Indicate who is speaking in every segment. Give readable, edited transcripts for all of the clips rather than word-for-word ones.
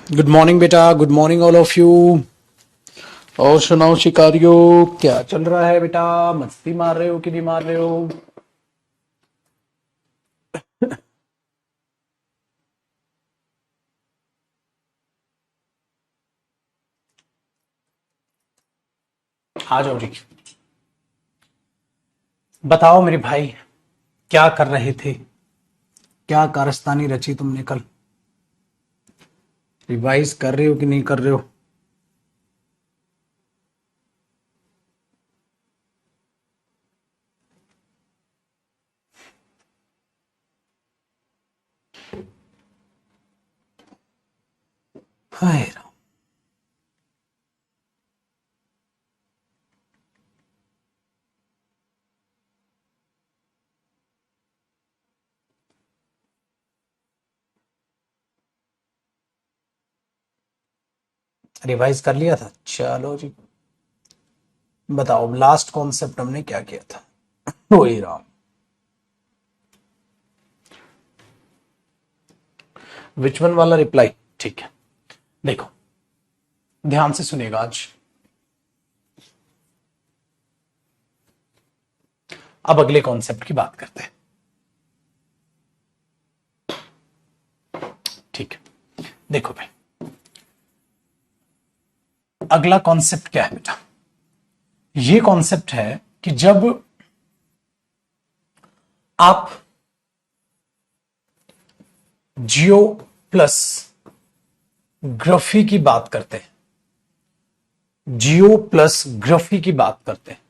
Speaker 1: Good morning बेटा। Good morning all of you. और सुनाओ शिकारियों, क्या चल रहा है बेटा? मस्ती मार रहे हो कि नहीं मार रहे हो? आ जाओ जी। बताओ मेरे भाई, क्या कर रहे थे? क्या कारस्तानी रची तुमने कल? रिवाइज कर रहे हो कि नहीं कर रहे हो? हाय राम। रिवाइज कर लिया था, चलो जी। बताओ लास्ट कॉन्सेप्ट हमने क्या किया था? ओए राम। विच वन वाला रिप्लाई? ठीक है, देखो ध्यान से सुनिएगा आज। अब अगले कॉन्सेप्ट की बात करते हैं। ठीक है, देखो भाई, अगला कॉन्सेप्ट क्या है बेटा? ये कॉन्सेप्ट है कि जब आप जियो प्लस ग्राफी की बात करते हैं, जियो प्लस ग्राफी की बात करते हैं,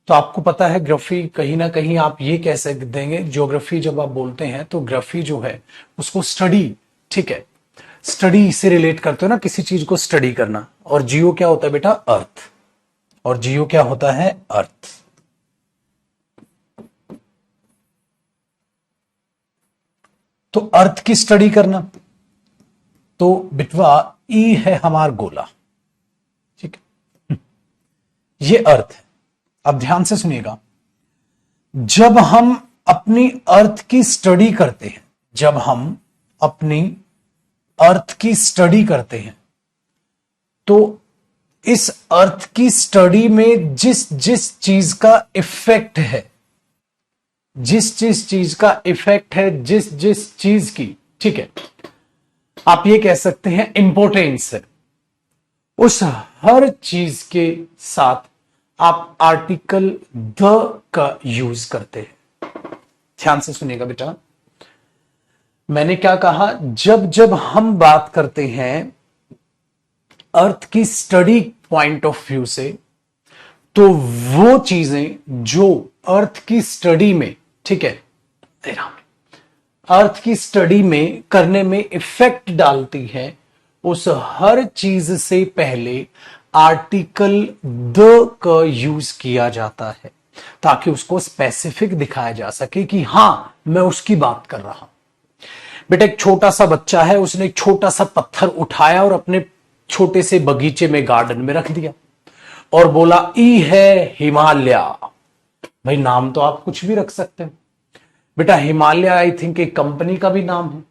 Speaker 1: तो आपको पता है ग्राफी कहीं ना कहीं आप ये कह सकते देंगे, ज्योग्राफी जब आप बोलते हैं तो ग्राफी जो है उसको स्टडी, ठीक है, स्टडी से रिलेट करते हो ना, किसी चीज को स्टडी करना। और जियो क्या होता है बेटा? अर्थ। और जियो क्या होता है? अर्थ। तो अर्थ की स्टडी करना, तो बिटवा ई है हमार गोला, ठीक है, ये अर्थ है। अब ध्यान से सुनिएगा, जब हम अपनी अर्थ की स्टडी करते हैं, जब हम अपनी अर्थ की स्टडी करते हैं, तो इस अर्थ की स्टडी में जिस जिस चीज का इफेक्ट है, जिस जिस चीज का इफेक्ट है, जिस जिस चीज की, ठीक है, आप ये कह सकते हैं इंपॉर्टेंस है, उस हर चीज के साथ आप आर्टिकल द का यूज करते हैं। ध्यान से सुनिएगा बेटा, मैंने क्या कहा? जब जब हम बात करते हैं अर्थ की स्टडी पॉइंट ऑफ व्यू से, तो वो चीजें जो अर्थ की स्टडी में, ठीक है, तेरा अर्थ की स्टडी में करने में इफेक्ट डालती है, उस हर चीज से पहले आर्टिकल द का यूज किया जाता है, ताकि उसको स्पेसिफिक दिखाया जा सके कि हां मैं उसकी बात कर रहा हूं। बेटा एक छोटा सा बच्चा है, उसने एक छोटा सा पत्थर उठाया और अपने छोटे से बगीचे में, गार्डन में रख दिया और बोला ई है हिमालय। भाई नाम तो आप कुछ भी रख सकते हो बेटा, हिमालय आई थिंक एक कंपनी का भी नाम है,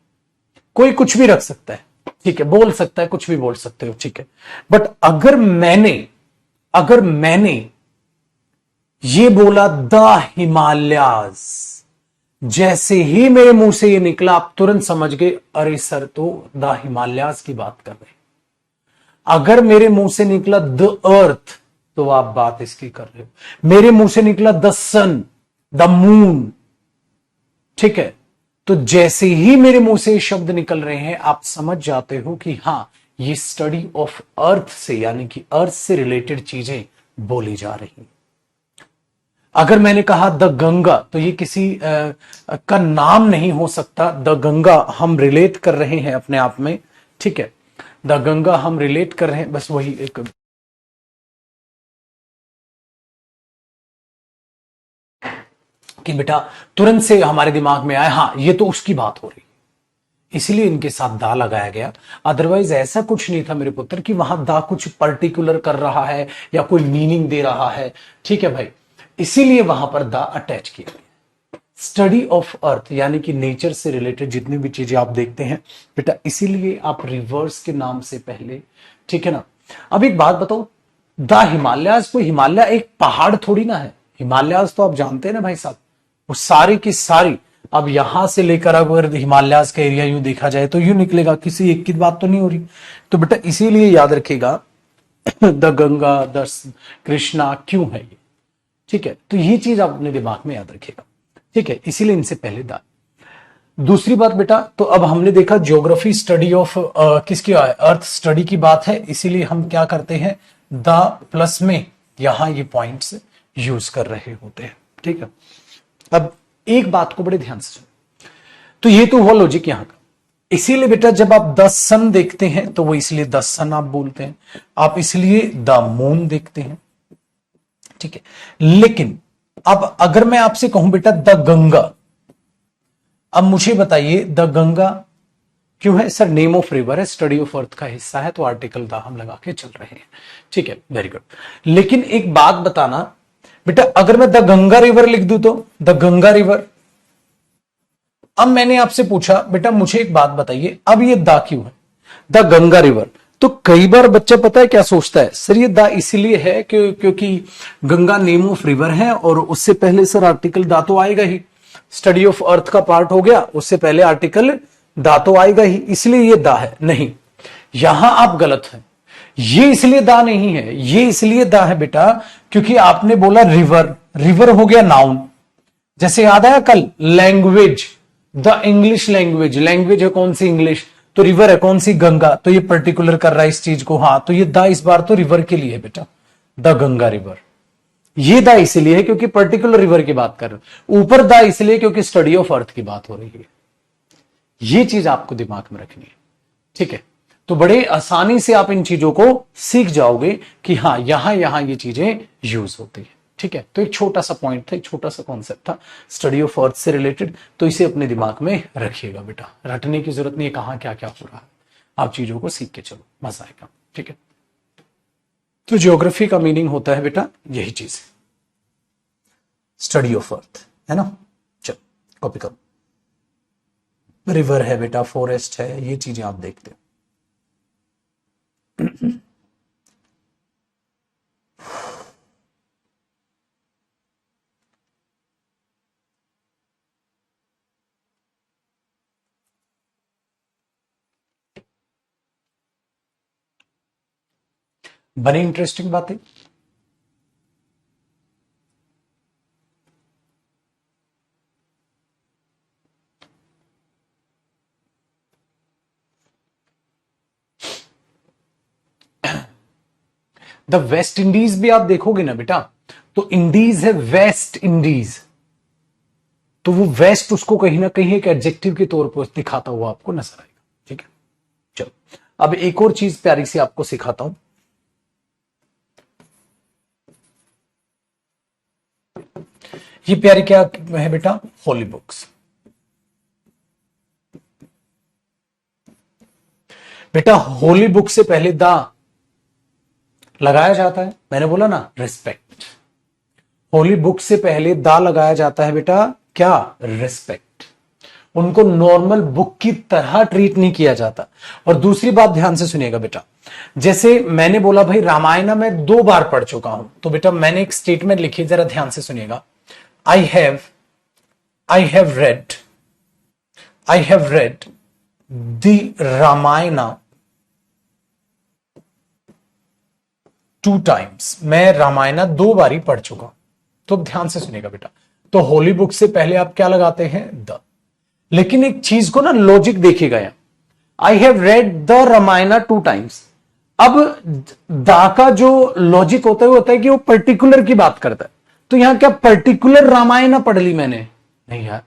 Speaker 1: कोई कुछ भी रख सकता है, ठीक है, बोल सकता है, कुछ भी बोल सकते हो, ठीक है। बट अगर मैंने ये बोला द हिमालयाज, जैसे ही मेरे मुंह से ये निकला आप तुरंत समझ गए अरे सर तो द हिमालयाज की बात कर रहे हैं। अगर मेरे मुंह से निकला द अर्थ, तो आप बात इसकी कर रहे हो। मेरे मुंह से निकला द सन, द मून, ठीक है, तो जैसे ही मेरे मुंह से शब्द निकल रहे हैं आप समझ जाते हो कि हां ये स्टडी ऑफ अर्थ से, यानी कि अर्थ से रिलेटेड चीजें बोली जा रही हैं। अगर मैंने कहा द गंगा, तो ये किसी का नाम नहीं हो सकता। द गंगा हम रिलेट कर रहे हैं अपने आप में, ठीक है, द गंगा हम रिलेट कर रहे हैं, बस वही एक कि बेटा तुरंत से हमारे दिमाग में आया हां ये तो उसकी बात हो रही, इसलिए इनके साथ दा लगाया गया। अदरवाइज ऐसा कुछ नहीं था मेरे पुत्र कि वहां दा कुछ पर्टिकुलर कर रहा है या कोई मीनिंग दे रहा है, ठीक है भाई, इसीलिए वहां पर दा अटैच किया गया। स्टडी ऑफ अर्थ यानी कि नेचर से रिलेटेड जितनी भी चीजें आप देखते हैं बेटा, इसीलिए आप रिवर्स के नाम से पहले, ठीक है ना। अब एक बात बताओ, द हिमालयाज, कोई हिमालय एक पहाड़ थोड़ी ना है। हिमालयाज तो आप जानते हैं ना भाई साहब, वो सारी की सारी, अब यहां से लेकर अगर हिमालयाज का एरिया यूं देखा जाए तो यूं निकलेगा, किसी एक की बात तो नहीं हो रही। तो बेटा इसीलिए याद रखेगा द गंगा, द कृष्णा क्यों है ये, ठीक है। तो ये चीज आप अपने दिमाग में याद रखिएगा, ठीक है। इसीलिए इनसे पहले दा। दूसरी बात बेटा, तो अब हमने देखा ज्योग्राफी स्टडी ऑफ किसकी, अर्थ स्टडी की बात है, इसीलिए हम क्या करते हैं, द प्लस में यहां ये पॉइंट्स यूज कर रहे होते हैं, ठीक है। अब एक बात को बड़े ध्यान से सुनो, तो ये तो हुआ लॉजिक यहां का। इसीलिए बेटा जब आप द सन देखते हैं तो वो इसलिए द सन आप बोलते हैं, आप इसलिए द मून देखते हैं, ठीक है। लेकिन अब अगर मैं आपसे कहूं बेटा द गंगा, अब मुझे बताइए द गंगा क्यों है सर, नेम ऑफ रिवर है, स्टडी ऑफ अर्थ का हिस्सा है, तो आर्टिकल द हम लगा के चल रहे हैं, ठीक है, वेरी गुड। लेकिन एक बात बताना बेटा, अगर मैं द गंगा रिवर लिख दूं तो द गंगा रिवर, अब मैंने आपसे पूछा बेटा मुझे एक बात बताइए, अब ये द क्यों है, द गंगा रिवर, तो कई बार बच्चा पता है क्या सोचता है, सर ये द इसलिए है क्योंकि गंगा नेम ऑफ रिवर है और उससे पहले सर आर्टिकल द तो आएगा ही, स्टडी ऑफ अर्थ का पार्ट हो गया, उससे पहले आर्टिकल दा तो आएगा ही, इसलिए ये दा है। नहीं, यहां आप गलत हैं, ये इसलिए दा नहीं है, ये इसलिए दा है बेटा क्योंकि आपने बोला रिवर, रिवर हो गया नाउन। जैसे याद आया कल language, the English language, language है कौन सी, इंग्लिश, तो रिवर है कौन सी, गंगा, तो ये पर्टिकुलर कर रहा है इस चीज को, हाँ, तो ये दा इस बार तो रिवर के लिए है बेटा, द गंगा रिवर। ये दा इसलिए है क्योंकि पर्टिकुलर रिवर की बात कर रहे हो, ऊपर दा इसलिए क्योंकि स्टडी ऑफ अर्थ की बात हो रही है। ये चीज आपको दिमाग में रखनी है, ठीक है। तो बड़े आसानी से आप इन चीजों को सीख जाओगे कि हाँ यहां ये चीजें यूज होती है, ठीक है। तो एक छोटा सा पॉइंट था, एक छोटा सा कॉन्सेप्ट था स्टडी ऑफ अर्थ से रिलेटेड, तो इसे अपने दिमाग में रखिएगा बेटा, रटने की जरूरत नहीं है कहां क्या क्या हो रहा है, आप चीजों को सीख के चलो, मजा आएगा, ठीक है। तो ज्योग्राफी का मीनिंग होता है बेटा यही चीज है, स्टडी ऑफ अर्थ, है ना। चलो कॉपी करो, रिवर है बेटा, फॉरेस्ट है, ये चीजें आप देखते हो। बड़ी इंटरेस्टिंग बातें। द वेस्ट इंडीज भी आप देखोगे ना बेटा, तो इंडीज है वेस्ट इंडीज, तो वो वेस्ट उसको कहीं ना कहीं एक एडजेक्टिव के तौर पर दिखाता हुआ आपको नजर आएगा, ठीक है। चलो अब एक और चीज प्यारी सी आपको सिखाता हूं, ये प्यारी क्या है बेटा, होली बुक्स। बेटा होली बुक से पहले दा लगाया जाता है, मैंने बोला ना रिस्पेक्ट, होली बुक से पहले दा लगाया जाता है बेटा, क्या, रिस्पेक्ट। उनको नॉर्मल बुक की तरह ट्रीट नहीं किया जाता। और दूसरी बात ध्यान से सुनिएगा बेटा, जैसे मैंने बोला भाई रामायण मैं 2 बार पढ़ चुका हूं, तो बेटा मैंने एक स्टेटमेंट लिखी, जरा ध्यान से सुनिएगा, I have read the Ramayana 2 times. मैं रामायण 2 बारी पढ़ चुका हूं। तो ध्यान से सुनिएगा बेटा, तो होली बुक से पहले आप क्या लगाते हैं, द। लेकिन एक चीज को ना लॉजिक देखिएगा यहां, I have read the Ramayana 2 times। अब दा का जो लॉजिक होता है वो होता है कि वो पर्टिकुलर की बात करता है, तो यहां क्या पर्टिकुलर रामायण पढ़ ली मैंने, नहीं यार।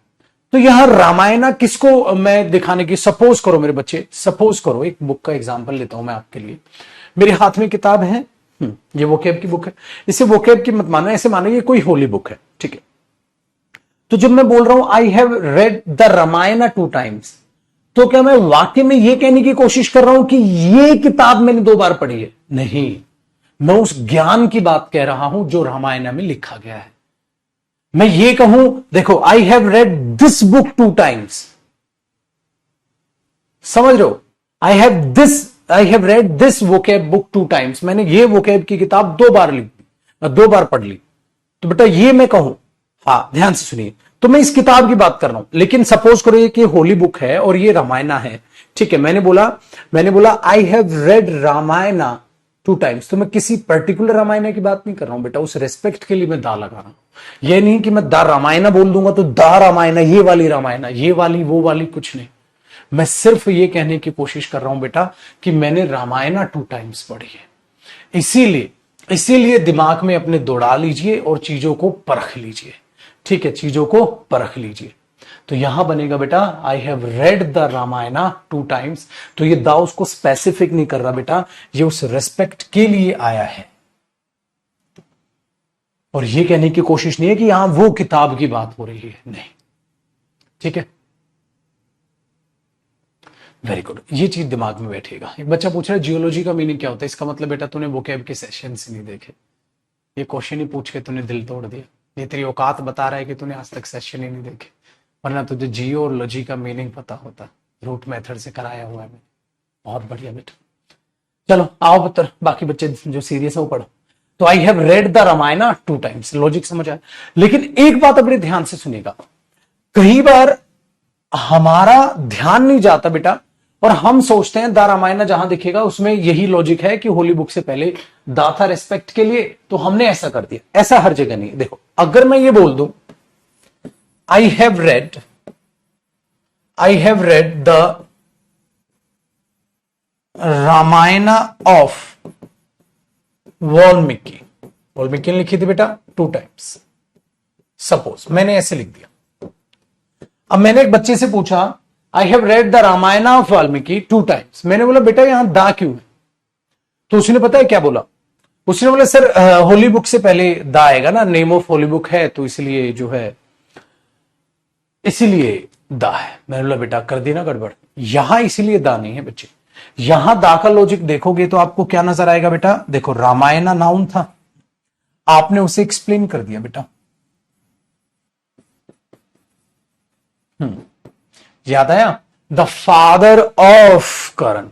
Speaker 1: तो यहां रामायण किसको मैं दिखाने की, सपोज करो मेरे बच्चे, सपोज करो एक बुक का एग्जांपल लेता हूं मैं आपके लिए, मेरे हाथ में किताब है, ये वोकैब की बुक है, इसे वोकैब की मत मानो, ऐसे मानो ये कोई होली बुक है, ठीक है। तो जब मैं बोल रहा हूं I have read the Ramayana 2 times, तो क्या मैं वाक्य में यह कहने की कोशिश कर रहा हूं कि यह किताब मैंने 2 बार पढ़ी है, नहीं, मैं उस ज्ञान की बात कह रहा हूं जो रामायण में लिखा गया है। मैं ये कहूं, देखो, I have read this book 2 times, समझ रहे हो? I have read this vocab book 2 times, मैंने ये वोकेब की किताब 2 बार ली, 2 बार पढ़ ली, तो बेटा ये मैं कहूं। हाँ, ध्यान से सुनिए, तो मैं इस किताब की बात कर रहा हूं, लेकिन सपोज करो कि होली बुक है और ये रामायणा है, ठीक है, मैंने बोला आई हैव रेड रामायणा 2 times, तो मैं किसी पर्टिकुलर रामायणा की बात नहीं कर रहा हूं बेटा, उस रेस्पेक्ट के लिए मैं दा लगा रहा हूं। यह नहीं कि मैं दा रामायणा बोल दूंगा तो दा रामायणा, ये वाली रामायणा, ये वाली वो वाली, कुछ नहीं। मैं सिर्फ ये कहने की कोशिश कर रहा हूं बेटा कि मैंने रामायणा 2 times पढ़ी है। इसीलिए इसीलिए दिमाग में अपने दौड़ा लीजिए और चीजों को परख लीजिए, ठीक है, चीजों को परख लीजिए। तो यहां बनेगा बेटा आई have read the Ramayana 2 times, तो ये दा उसको स्पेसिफिक नहीं कर रहा बेटा, ये उस रेस्पेक्ट के लिए आया है, और ये कहने की कोशिश नहीं है कि यहां वो किताब की बात हो रही है, नहीं, ठीक है। वेरी गुड, ये चीज दिमाग में बैठेगा। एक बच्चा पूछ रहा है जियोलॉजी का मीनिंग क्या होता है, इसका मतलब बेटा तूने वोकैब के सेशन से नहीं देखे, ये क्वेश्चन ही पूछ के तूने दिल तोड़ दिया। ये तेरी औकात बता रहा है कि तूने आज तक सेशन ही नहीं देखे, वरना तुझे जियो और लॉजी का मीनिंग पता होता। रूट मेथड से कराया हुआ है मैंने, बहुत बढ़िया बेटा। चलो आओ पुत्र, बाकी बच्चे जो सीरियस है वो पढ़ो। तो I have read the Ramayana 2 times, logic समझ आया। लेकिन एक बात अपने ध्यान से सुनिएगा, कई बार हमारा ध्यान नहीं जाता बेटा, और हम सोचते हैं दा रामायण जहां दिखेगा उसमें यही लॉजिक है कि होली बुक से पहले दा था रेस्पेक्ट के लिए, तो हमने ऐसा कर दिया। ऐसा हर जगह नहीं। देखो, अगर मैं ये बोल दूं I have read the Ramayana of Valmiki, Valmiki ने लिखी थी बेटा 2 times, सपोज मैंने ऐसे लिख दिया। अब मैंने एक बच्चे से पूछा I have read the Ramayana of Valmiki 2 times, मैंने बोला बेटा यहां दा क्यों है? तो उसने पता है क्या बोला? उसने बोला सर होली बुक से पहले दा आएगा ना, नेम ऑफ होली बुक है तो इसलिए जो है, इसीलिए दा है। मैंने बोला बेटा कर दी ना गड़बड़, यहां इसीलिए दा नहीं है बच्चे, यहां दा का लॉजिक देखोगे तो आपको क्या नजर आएगा बेटा? देखो, रामायणा नाउन था, आपने उसे एक्सप्लेन कर दिया बेटा, याद आया? The father of Karan,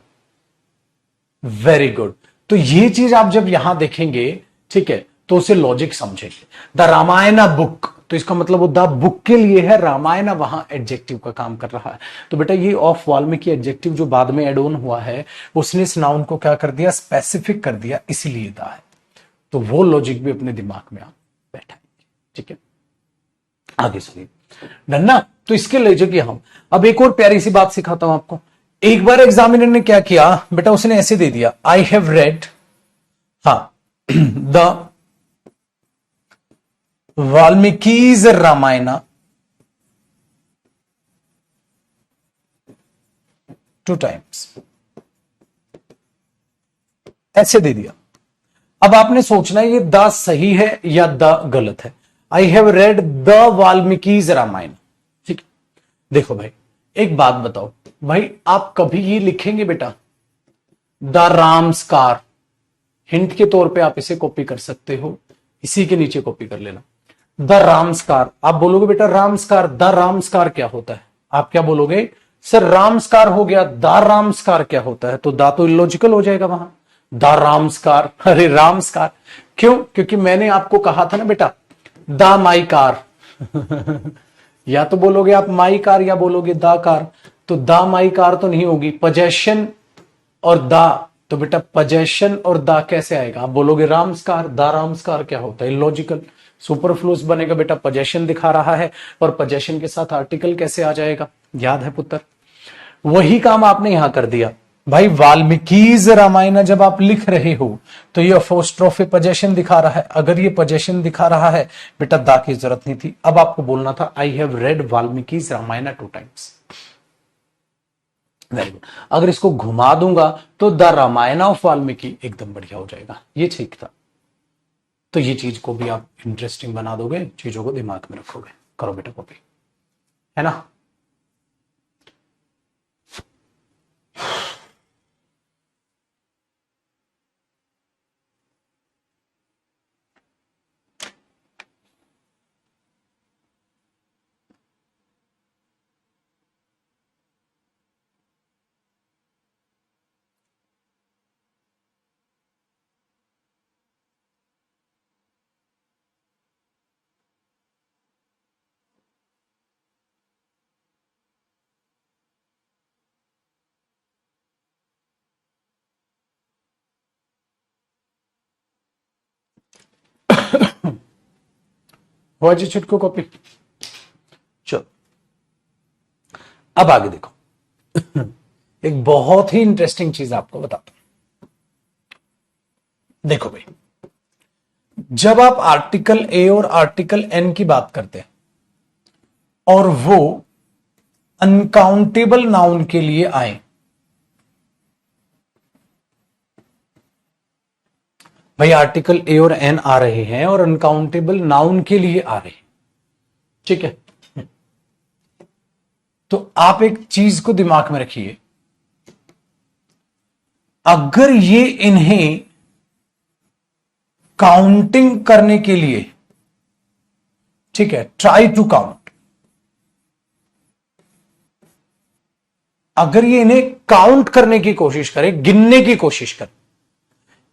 Speaker 1: very good. तो ये चीज आप जब यहां देखेंगे, ठीक है, तो उसे लॉजिक समझेंगे। द रामायण बुक, तो इसका मतलब वो द बुक के लिए है, रामायण वहां एडजेक्टिव का काम कर रहा है। तो बेटा ये ऑफ वाल्मीकि एडजेक्टिव जो बाद में एड ऑन हुआ है, उसने इस नाउन को क्या कर दिया? स्पेसिफिक कर दिया, इसीलिए द है। तो वो लॉजिक भी अपने दिमाग में आप बैठाएंगे, ठीक है। आगे सुनिए, डन ना? तो इसके ले जाइए हम। अब एक और प्यारी सी बात सिखाता हूं आपको। एक बार एग्जामिनर ने क्या किया बेटा, उसने ऐसे दे दिया आई हैव रेड, हाँ, द वाल्मीकिज रामायण 2 times, ऐसे दे दिया। अब आपने सोचना है ये द सही है या द गलत है। I have read the Valmiki's Ramayana, ठीक। देखो भाई, एक बात बताओ भाई, आप कभी ये लिखेंगे बेटा द रामस्कार? हिंट के तौर पे आप इसे कॉपी कर सकते हो, इसी के नीचे कॉपी कर लेना। द रामस्कार, आप बोलोगे बेटा रामस्कार, द रामस्कार क्या होता है? आप क्या बोलोगे? सर रामस्कार हो गया, द रामस्कार क्या होता है? तो दा तो इलॉजिकल हो जाएगा वहां, द रामस्कार, अरे रामस्कार क्यों? क्योंकि मैंने आपको कहा था ना बेटा द माई कार या तो बोलोगे आप माई कार या बोलोगे दा कार, तो दा माई कार तो नहीं होगी, पजेशन और दा, तो बेटा पजेशन और दा कैसे आएगा? आप बोलोगे रामस्कार, दा रामस्कार क्या होता है? लॉजिकल सुपरफ्लूस बनेगा बेटा, पजेशन दिखा रहा है और पजेशन के साथ आर्टिकल कैसे आ जाएगा? याद है पुत्र? वही काम आपने यहां कर दिया भाई। वाल्मीकिज रामायण जब आप लिख रहे हो तो ये अपोस्ट्रोफे पजेशन दिखा रहा है। अगर ये पजेशन दिखा रहा है बेटा, दा की जरूरत नहीं थी। अब आपको बोलना था I have read Valmiki's Ramayana 2 times, very good. अगर इसको घुमा दूंगा तो द रामायण ऑफ वाल्मीकि एकदम बढ़िया हो जाएगा, ये ठीक था। तो ये चीज को भी आप इंटरेस्टिंग बना दोगे, चीजों को दिमाग में रखोगे। करो बेटा कॉपी, है ना? हुआ जी छुटकू कॉपी। चलो अब आगे देखो एक बहुत ही इंटरेस्टिंग चीज आपको बताता हूं। देखो भाई, जब आप आर्टिकल ए और आर्टिकल एन की बात करते हैं और वो अनकाउंटेबल नाउन के लिए आए, भाई आर्टिकल ए और एन आ रहे हैं और अनकाउंटेबल नाउन के लिए आ रहे हैं, ठीक है। तो आप एक चीज को दिमाग में रखिए, अगर ये इन्हें काउंटिंग करने के लिए, ठीक है, ट्राई टू काउंट, अगर ये इन्हें काउंट करने की कोशिश करे, गिनने की कोशिश करे,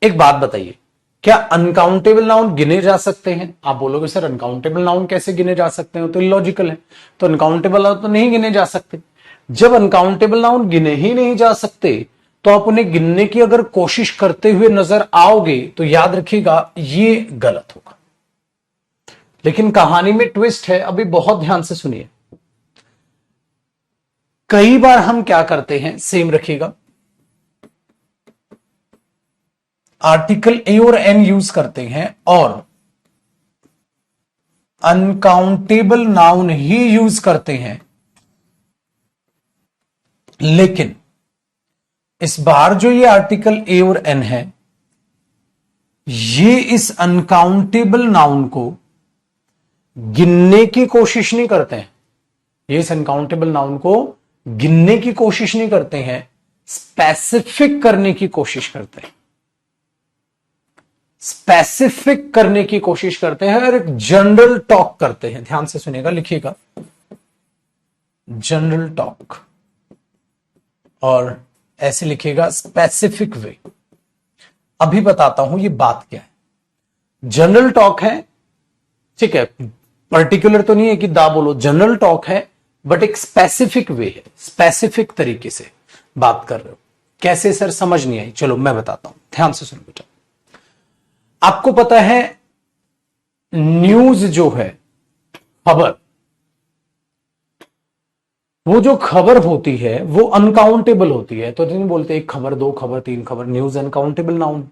Speaker 1: एक बात बताइए, क्या अनकाउंटेबल नाउन गिने जा सकते हैं? आप बोलोगे सर अनकाउंटेबल नाउन कैसे गिने जा सकते हैं, तो इलॉजिकल है, तो अनकाउंटेबल नाउन तो नहीं गिने जा सकते। जब अनकाउंटेबल नाउन गिने ही नहीं जा सकते तो आप उन्हें गिनने की अगर कोशिश करते हुए नजर आओगे तो याद रखिएगा ये गलत होगा। लेकिन कहानी में ट्विस्ट है, अभी बहुत ध्यान से सुनिए। कई बार हम क्या करते हैं, सेम रखिएगा, आर्टिकल ए और एन यूज करते हैं और अनकाउंटेबल नाउन ही यूज करते हैं, लेकिन इस बार जो ये आर्टिकल ए और एन है, ये इस अनकाउंटेबल नाउन को गिनने की कोशिश नहीं करते हैं, ये इस अनकाउंटेबल नाउन को गिनने की कोशिश नहीं करते हैं, स्पेसिफिक करने की कोशिश करते हैं, स्पेसिफिक करने की कोशिश करते हैं और एक जनरल टॉक करते हैं। ध्यान से सुनिएगा, लिखिएगा जनरल टॉक, और ऐसे लिखिएगा स्पेसिफिक वे। अभी बताता हूं ये बात क्या है। जनरल टॉक है, ठीक है, पर्टिकुलर तो नहीं है कि दा बोलो, जनरल टॉक है बट एक स्पेसिफिक वे है, स्पेसिफिक तरीके से बात कर रहे हो। कैसे सर, समझ नहीं आई, चलो मैं बताता हूं, ध्यान से सुनो बेटा। आपको पता है न्यूज जो है, खबर, वो जो खबर होती है वो अनकाउंटेबल होती है, तो नहीं बोलते एक खबर, दो खबर, तीन खबर, न्यूज अनकाउंटेबल नाउन।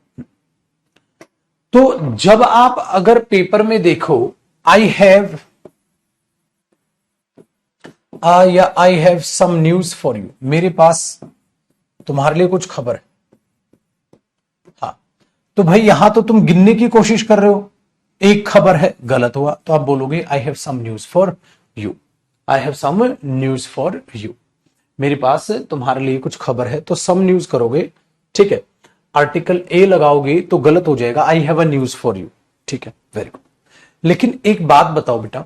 Speaker 1: तो जब आप अगर पेपर में देखो आई हैव या I have some news for you, मेरे पास तुम्हारे लिए कुछ खबर है, हाँ, तो भाई यहां तो तुम गिनने की कोशिश कर रहे हो, एक खबर है, गलत हुआ, तो आप बोलोगे I have some news for you, I have some news for you, मेरे पास तुम्हारे लिए कुछ खबर है, तो सम न्यूज करोगे, ठीक है। आर्टिकल ए लगाओगे तो गलत हो जाएगा, I have a news for you, ठीक है, वेरी गुड। लेकिन एक बात बताओ बेटा,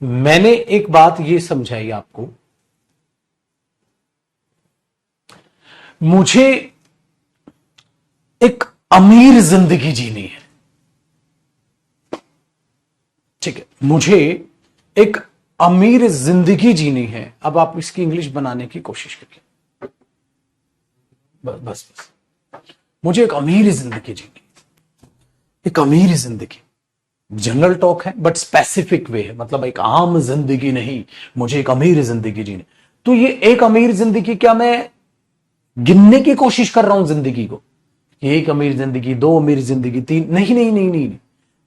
Speaker 1: मैंने एक बात ये समझाई आपको, मुझे एक अमीर जिंदगी जीनी है, ठीक है, मुझे एक अमीर जिंदगी जीनी है। अब आप इसकी इंग्लिश बनाने की कोशिश करिए, बस बस बस, मुझे एक अमीर जिंदगी जीनी, एक अमीर जिंदगी, जनरल टॉक है बट स्पेसिफिक वे है, मतलब एक आम जिंदगी नहीं, मुझे एक अमीर जिंदगी जीनी। तो ये एक अमीर जिंदगी, क्या मैं गिनने की कोशिश कर रहा हूं जिंदगी को, एक अमीर जिंदगी, दो अमीर जिंदगी, तीन, नहीं नहीं नहीं नहीं,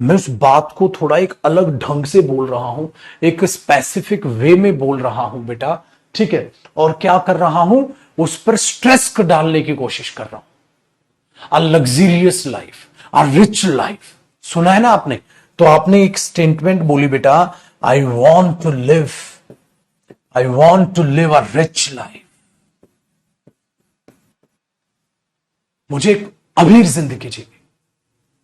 Speaker 1: मैं उस बात को थोड़ा एक अलग ढंग से बोल रहा हूं, एक स्पेसिफिक वे में बोल रहा हूं बेटा, ठीक है। और क्या कर रहा हूं, उस पर स्ट्रेस डालने की कोशिश कर रहा हूं। A luxurious life, a rich life, सुना है ना आपने? तो आपने एक स्टेटमेंट बोली बेटा, I want to live a rich life, मुझे एक अमीर जिंदगी जीनी,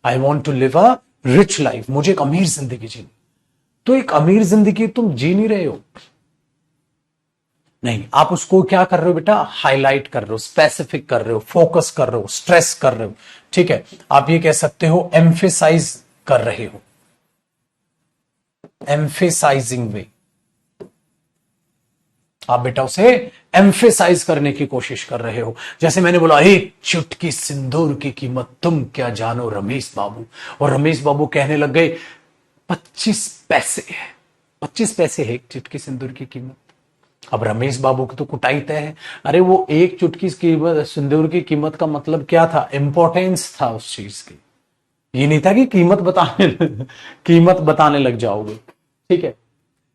Speaker 1: I want to live a rich life, मुझे एक अमीर जिंदगी जीनी। तो एक अमीर जिंदगी तुम जी नहीं रहे हो, नहीं, आप उसको क्या कर रहे हो बेटा, हाईलाइट कर रहे हो, स्पेसिफिक कर रहे हो, फोकस कर रहे हो, स्ट्रेस कर रहे हो, ठीक है। आप ये कह सकते हो एम्फेसाइज कर रहे हो, एम्फेसाइजिंग वे, आप बेटा उसे एम्फेसाइज करने की कोशिश कर रहे हो। जैसे मैंने बोला, एक चुटकी सिंदूर की कीमत तुम क्या जानो रमेश बाबू, और रमेश बाबू कहने लग गए 25 पैसे है। 25 पैसे है एक चुटकी सिंदूर की कीमत। अब रमेश बाबू की तो कुटाई तय है। अरे वो एक चुटकी कीमत सिंदूर की कीमत का मतलब क्या था, इंपॉर्टेंस था उस चीज की। ये नहीं था कि कीमत बताने लग जाओगे। ठीक है,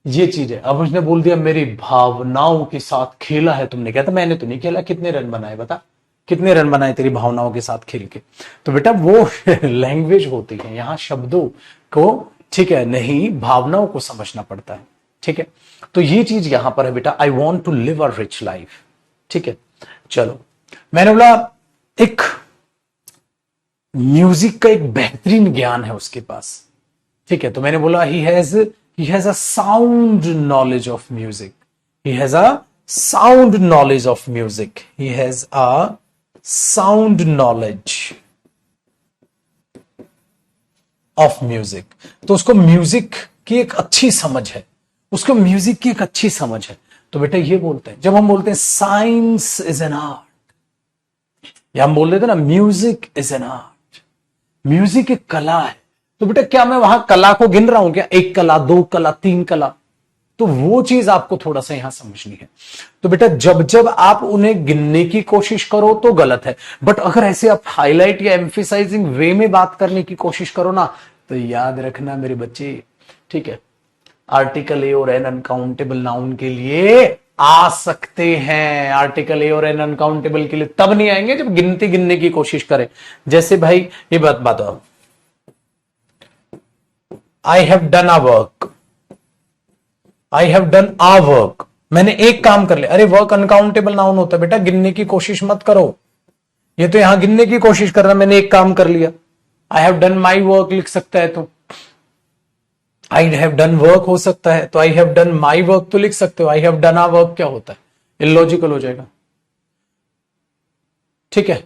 Speaker 1: ये चीज है। अब उसने बोल दिया मेरी भावनाओं के साथ खेला है तुमने, कहता मैंने तो नहीं खेला, कितने रन बनाए बता, कितने रन बनाए तेरी भावनाओं के साथ खेल के। तो बेटा वो लैंग्वेज होती है, यहां शब्दों को, ठीक है, नहीं भावनाओं को समझना पड़ता है। ठीक है, तो ये चीज यहां पर है बेटा, I want to live a rich life. ठीक है, चलो मैंने बोला एक म्यूजिक का एक बेहतरीन ज्ञान है उसके पास। ठीक है, तो मैंने बोला he has a sound knowledge of music, he has a sound knowledge of music, he has a sound knowledge of music. तो उसको म्यूजिक की एक अच्छी समझ है, उसको म्यूजिक की एक अच्छी समझ है। तो बेटा ये बोलते हैं, जब हम बोलते हैं साइंस इज एन आर्ट, या हम बोल रहे थे ना music is an art, music एक कला है। तो बेटा क्या मैं वहां कला को गिन रहा हूं क्या, एक कला, दो कला, तीन कला? तो वो चीज आपको थोड़ा सा यहां समझनी है। तो बेटा जब जब आप उन्हें गिनने की कोशिश करो तो गलत है, बट अगर ऐसे आप हाईलाइट या एम्फिसाइजिंग वे में बात करने की कोशिश करो ना, तो याद रखना मेरे बच्चे, ठीक है, आर्टिकल ए और एन अनकाउंटेबल नाउन के लिए आ सकते हैं। आर्टिकल ए और एन अनकाउंटेबल के लिए तब नहीं आएंगे जब गिनती गिनने की कोशिश करें। जैसे भाई ये बात बताओ, I have done a work, I have done a work, मैंने एक काम कर लिया। अरे वर्क अनकाउंटेबल नाउन होता है बेटा, गिनने की कोशिश मत करो। ये तो यहां गिनने की कोशिश कर रहा, मैंने एक काम कर लिया। आई हैव डन माई वर्क लिख सकता है, तो आई हैव डन वर्क हो सकता है, तो I have done my work तो लिख सकते हो। I have done a work क्या होता है, इलॉजिकल हो जाएगा। ठीक है,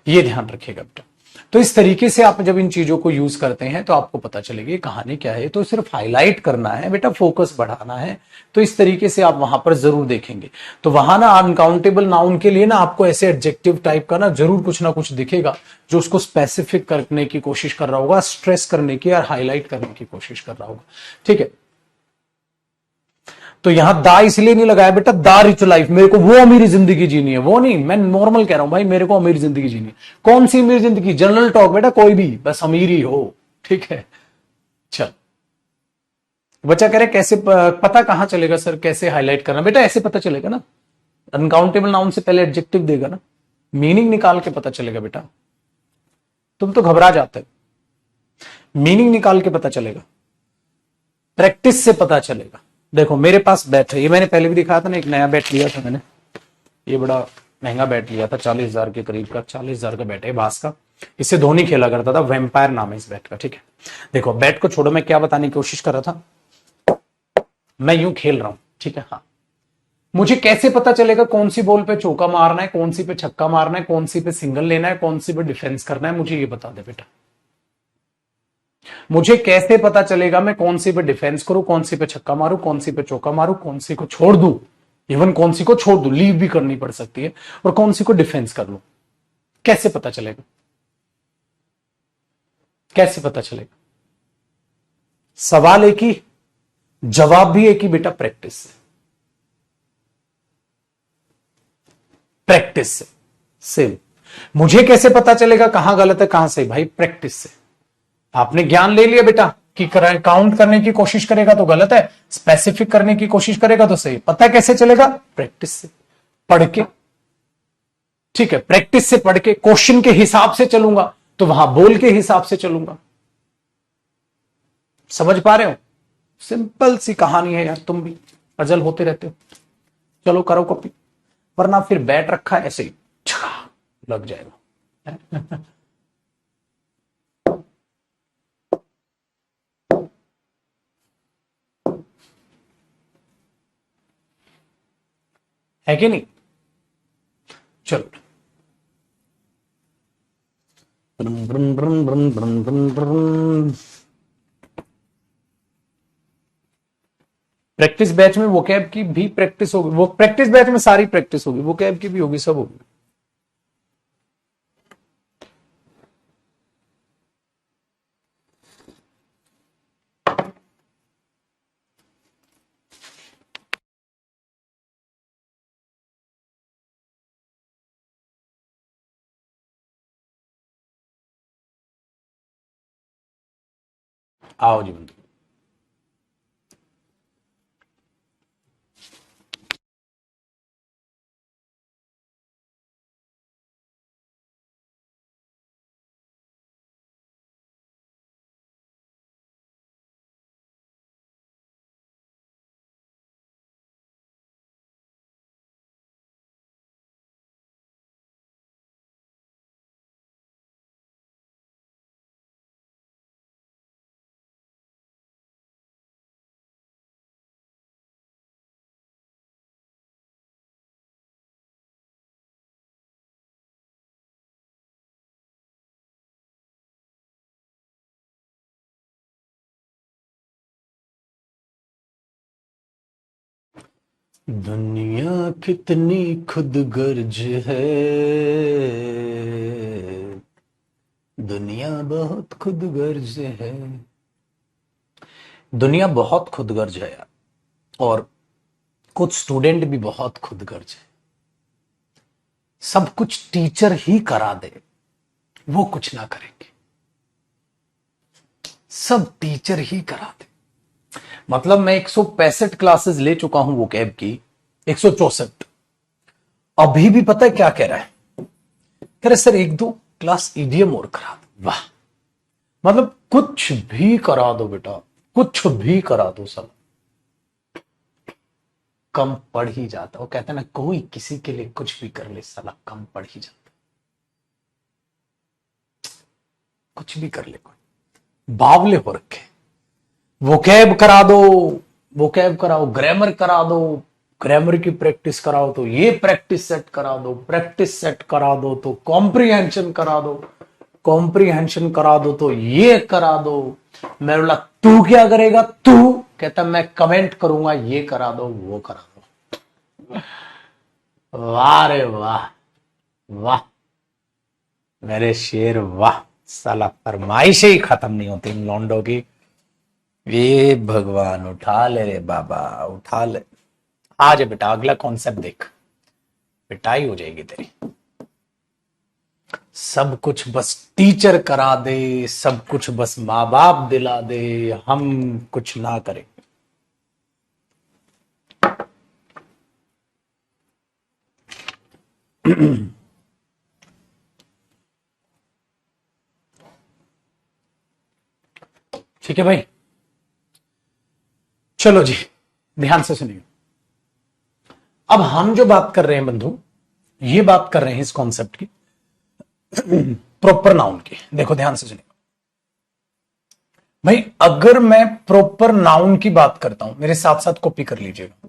Speaker 1: ये ध्यान रखिएगा बेटा। तो इस तरीके से आप जब इन चीजों को यूज करते हैं तो आपको पता चलेगी कहानी क्या है। तो सिर्फ हाईलाइट करना है बेटा, फोकस बढ़ाना है। तो इस तरीके से आप वहां पर जरूर देखेंगे। तो वहां ना अनकाउंटेबल नाउन के लिए ना आपको ऐसे एडजेक्टिव टाइप का ना कुछ दिखेगा जो उसको स्पेसिफिक करने की कोशिश कर रहा होगा, स्ट्रेस करने की और हाईलाइट करने की कोशिश कर रहा होगा। ठीक है, तो यहां दा इसलिए नहीं लगाया बेटा, दा रिच लाइफ, मेरे को वो अमीरी जिंदगी जीनी है, वो नहीं, मैं नॉर्मल कह रहा हूं भाई, मेरे को अमीर जिंदगी जीनी है। कौन सी अमीर जिंदगी, जनरल टॉक बेटा, कोई भी, बस अमीर ही हो। ठीक है, चल। बच्चा कह रहे कैसे पता कहां चलेगा सर, कैसे हाईलाइट करना? बेटा ऐसे पता चलेगा ना, अनकाउंटेबल नाउन से पहले एडजेक्टिव देगा ना, मीनिंग निकाल के पता चलेगा बेटा। तुम तो घबरा जाते हो, मीनिंग निकाल के पता चलेगा, प्रैक्टिस से पता चलेगा। देखो मेरे पास बैट है, ये मैंने पहले भी दिखाया था ना, एक नया बैट लिया था मैंने, ये बड़ा महंगा बैट लिया था, 40,000 के करीब का, 40,000 का बैट है बास का। इससे धोनी खेला करता था, वेम्पायर नाम है इस बैट का। ठीक है, देखो बैट को छोड़ो, मैं क्या बताने की कोशिश कर रहा था, मैं यूं खेल रहा हूं, ठीक है, हाँ, मुझे कैसे पता चलेगा कौन सी बॉल पे चौका मारना है, कौन सी पे छक्का मारना है, कौन सी पे सिंगल लेना है, कौन सी पे डिफेंस करना है, मुझे ये बता दे बेटा। मुझे कैसे पता चलेगा मैं कौन सी पे डिफेंस करूं, कौन सी पे छक्का मारूं, कौन सी पे चौका मारूं, कौन सी को छोड़ दूं, इवन कौन सी को छोड़ दूं, लीव भी करनी पड़ सकती है, और कौन सी को डिफेंस कर लूं? कैसे पता चलेगा, कैसे पता चलेगा? सवाल एक ही, जवाब भी एक ही बेटा, प्रैक्टिस से, प्रैक्टिस से। सेम, मुझे कैसे पता चलेगा कहां गलत है कहां सही? भाई प्रैक्टिस से। आपने ज्ञान ले लिया बेटा कि काउंट करने की कोशिश करेगा तो गलत है, स्पेसिफिक करने की कोशिश करेगा तो सही। पता कैसे चलेगा? प्रैक्टिस से, पढ़ के। ठीक है, प्रैक्टिस से पढ़ के, क्वेश्चन के हिसाब से चलूंगा तो वहां बोल के हिसाब से चलूंगा। समझ पा रहे हो? सिंपल सी कहानी है यार, तुम भी पजल होते रहते हो। चलो करो कॉपी, वरना फिर बैठ रखा है ऐसे ही लग जाएगा। है कि नहीं? चलो, प्रैक्टिस बैच में वोकैब की भी प्रैक्टिस होगी, वो प्रैक्टिस बैच में सारी प्रैक्टिस होगी, वोकैब की भी होगी, सब होगी। आओ जी बंधु। दुनिया कितनी खुदगर्ज है, दुनिया बहुत खुदगर्ज है। दुनिया बहुत खुदगर्ज है यार, और कुछ स्टूडेंट भी बहुत खुदगर्ज है। सब कुछ टीचर ही करा दे, वो कुछ ना करेंगे। सब टीचर ही करा दे। मतलब मैं 165 क्लासेस ले चुका हूं वो कैब की, 164। अभी भी पता है क्या कह रहा है? कह रहे सर 1-2 क्लास ईडीएम और करा दो। वाह, मतलब कुछ भी करा दो बेटा, कुछ भी करा दो। सब कम पढ़ ही जाता। वो कहता है ना, कोई किसी के लिए कुछ भी कर ले, साला कम पढ़ ही जाता। कुछ भी कर ले, कोई बावले हो रखे। वो कैब करा दो, वो कैब कराओ, ग्रामर करा दो, ग्रामर की प्रैक्टिस कराओ, तो ये प्रैक्टिस सेट करा दो, प्रैक्टिस सेट करा दो तो कॉम्प्रीहेंशन करा दो, कॉम्प्रीहेंशन करा दो तो ये करा दो। मैं बोला तू क्या करेगा? तू कहता मैं कमेंट करूंगा, ये करा दो, वो करा दो। वाह रे वाह, वाह मेरे शेर, वाह। साला फरमाइशें ही खत्म नहीं होती इन लौंडों की। ये भगवान उठा ले रे बाबा, उठा ले। आज बेटा अगला कॉन्सेप्ट देख, पिटाई हो जाएगी तेरी। सब कुछ बस टीचर करा दे, सब कुछ बस माँ बाप दिला दे, हम कुछ ना करें। ठीक है भाई, चलो जी ध्यान से सुनिए। अब हम जो बात कर रहे हैं बंधु, ये बात कर रहे हैं इस कॉन्सेप्ट की, प्रॉपर नाउन की। देखो ध्यान से सुनिए भाई, अगर मैं प्रॉपर नाउन की बात करता हूं, मेरे साथ साथ कॉपी कर लीजिएगा।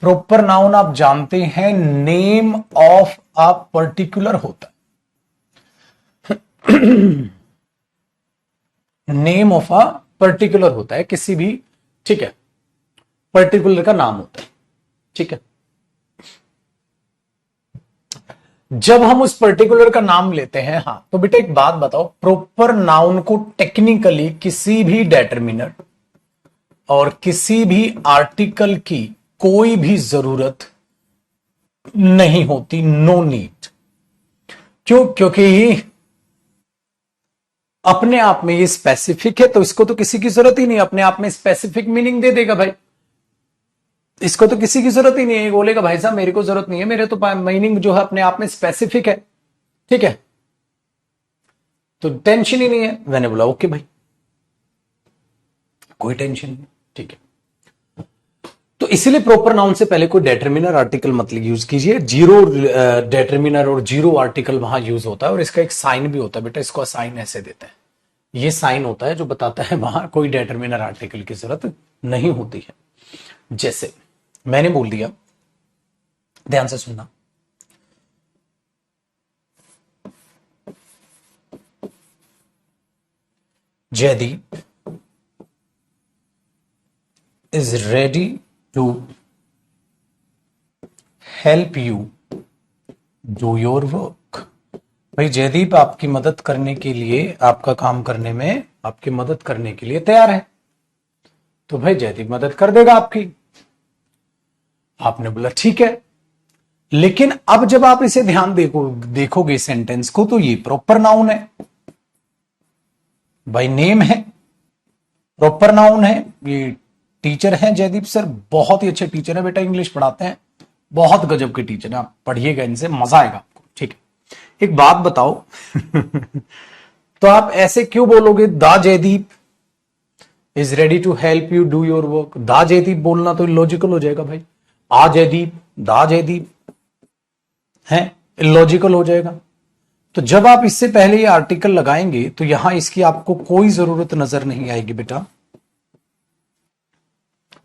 Speaker 1: प्रॉपर नाउन आप जानते हैं, नेम ऑफ अ पर्टिकुलर होता है। नेम ऑफ अ पर्टिकुलर होता है किसी भी, ठीक है, पर्टिकुलर का नाम होता है। ठीक है, जब हम उस पर्टिकुलर का नाम लेते हैं, हाँ, तो बेटा एक बात बताओ, प्रॉपर नाउन को टेक्निकली किसी भी डेटर्मिनर और किसी भी आर्टिकल की कोई भी जरूरत नहीं होती, नो नीड। क्यों? क्योंकि अपने आप में ये स्पेसिफिक है, तो इसको तो किसी की जरूरत ही नहीं, अपने आप में स्पेसिफिक मीनिंग दे देगा भाई। इसको तो किसी की जरूरत ही नहीं है, बोलेगा भाई साहब मेरे को जरूरत नहीं है, मेरे तो मीनिंग जो है अपने आप में स्पेसिफिक है। ठीक है, तो टेंशन ही नहीं है। मैंने बोला ओके भाई, कोई टेंशन नहीं। ठीक है, तो इसीलिए प्रॉपर नाउन से पहले कोई डेटर्मिनर आर्टिकल मत यूज कीजिए। जीरो डेटर्मिनर और जीरो आर्टिकल वहां यूज होता है, और इसका एक साइन भी होता है बेटा, इसको साइन ऐसे देते हैं। ये साइन होता है जो बताता है वहां कोई डेटर्मिनर आर्टिकल की जरूरत नहीं होती है। जैसे मैंने बोल दिया, ध्यान से सुनना, Jaideep is ready to help you do your work। भाई जयदीप आपकी मदद करने के लिए, आपका काम करने में आपकी मदद करने के लिए तैयार है। तो भाई जयदीप मदद कर देगा आपकी। आपने बोला ठीक है, लेकिन अब जब आप इसे ध्यान देखोगे सेंटेंस को, तो ये प्रॉपर नाउन है भाई, नेम है, प्रॉपर नाउन है, ये टीचर हैं जयदीप सर, बहुत ही अच्छे टीचर है बेटा, इंग्लिश पढ़ाते हैं, बहुत गजब के टीचर हैं, आप पढ़िएगा इनसे, मजा आएगा आपको। ठीक है, एक बात बताओ तो आप ऐसे क्यों बोलोगे the Jaydeep is ready to help you do your work? The Jaydeep बोलना तो इलॉजिकल हो जाएगा भाई, आ जयदीप, दा जयदीप है, इलॉजिकल हो जाएगा। तो जब आप इससे पहले ये आर्टिकल लगाएंगे तो यहां इसकी आपको कोई जरूरत नजर नहीं आएगी बेटा,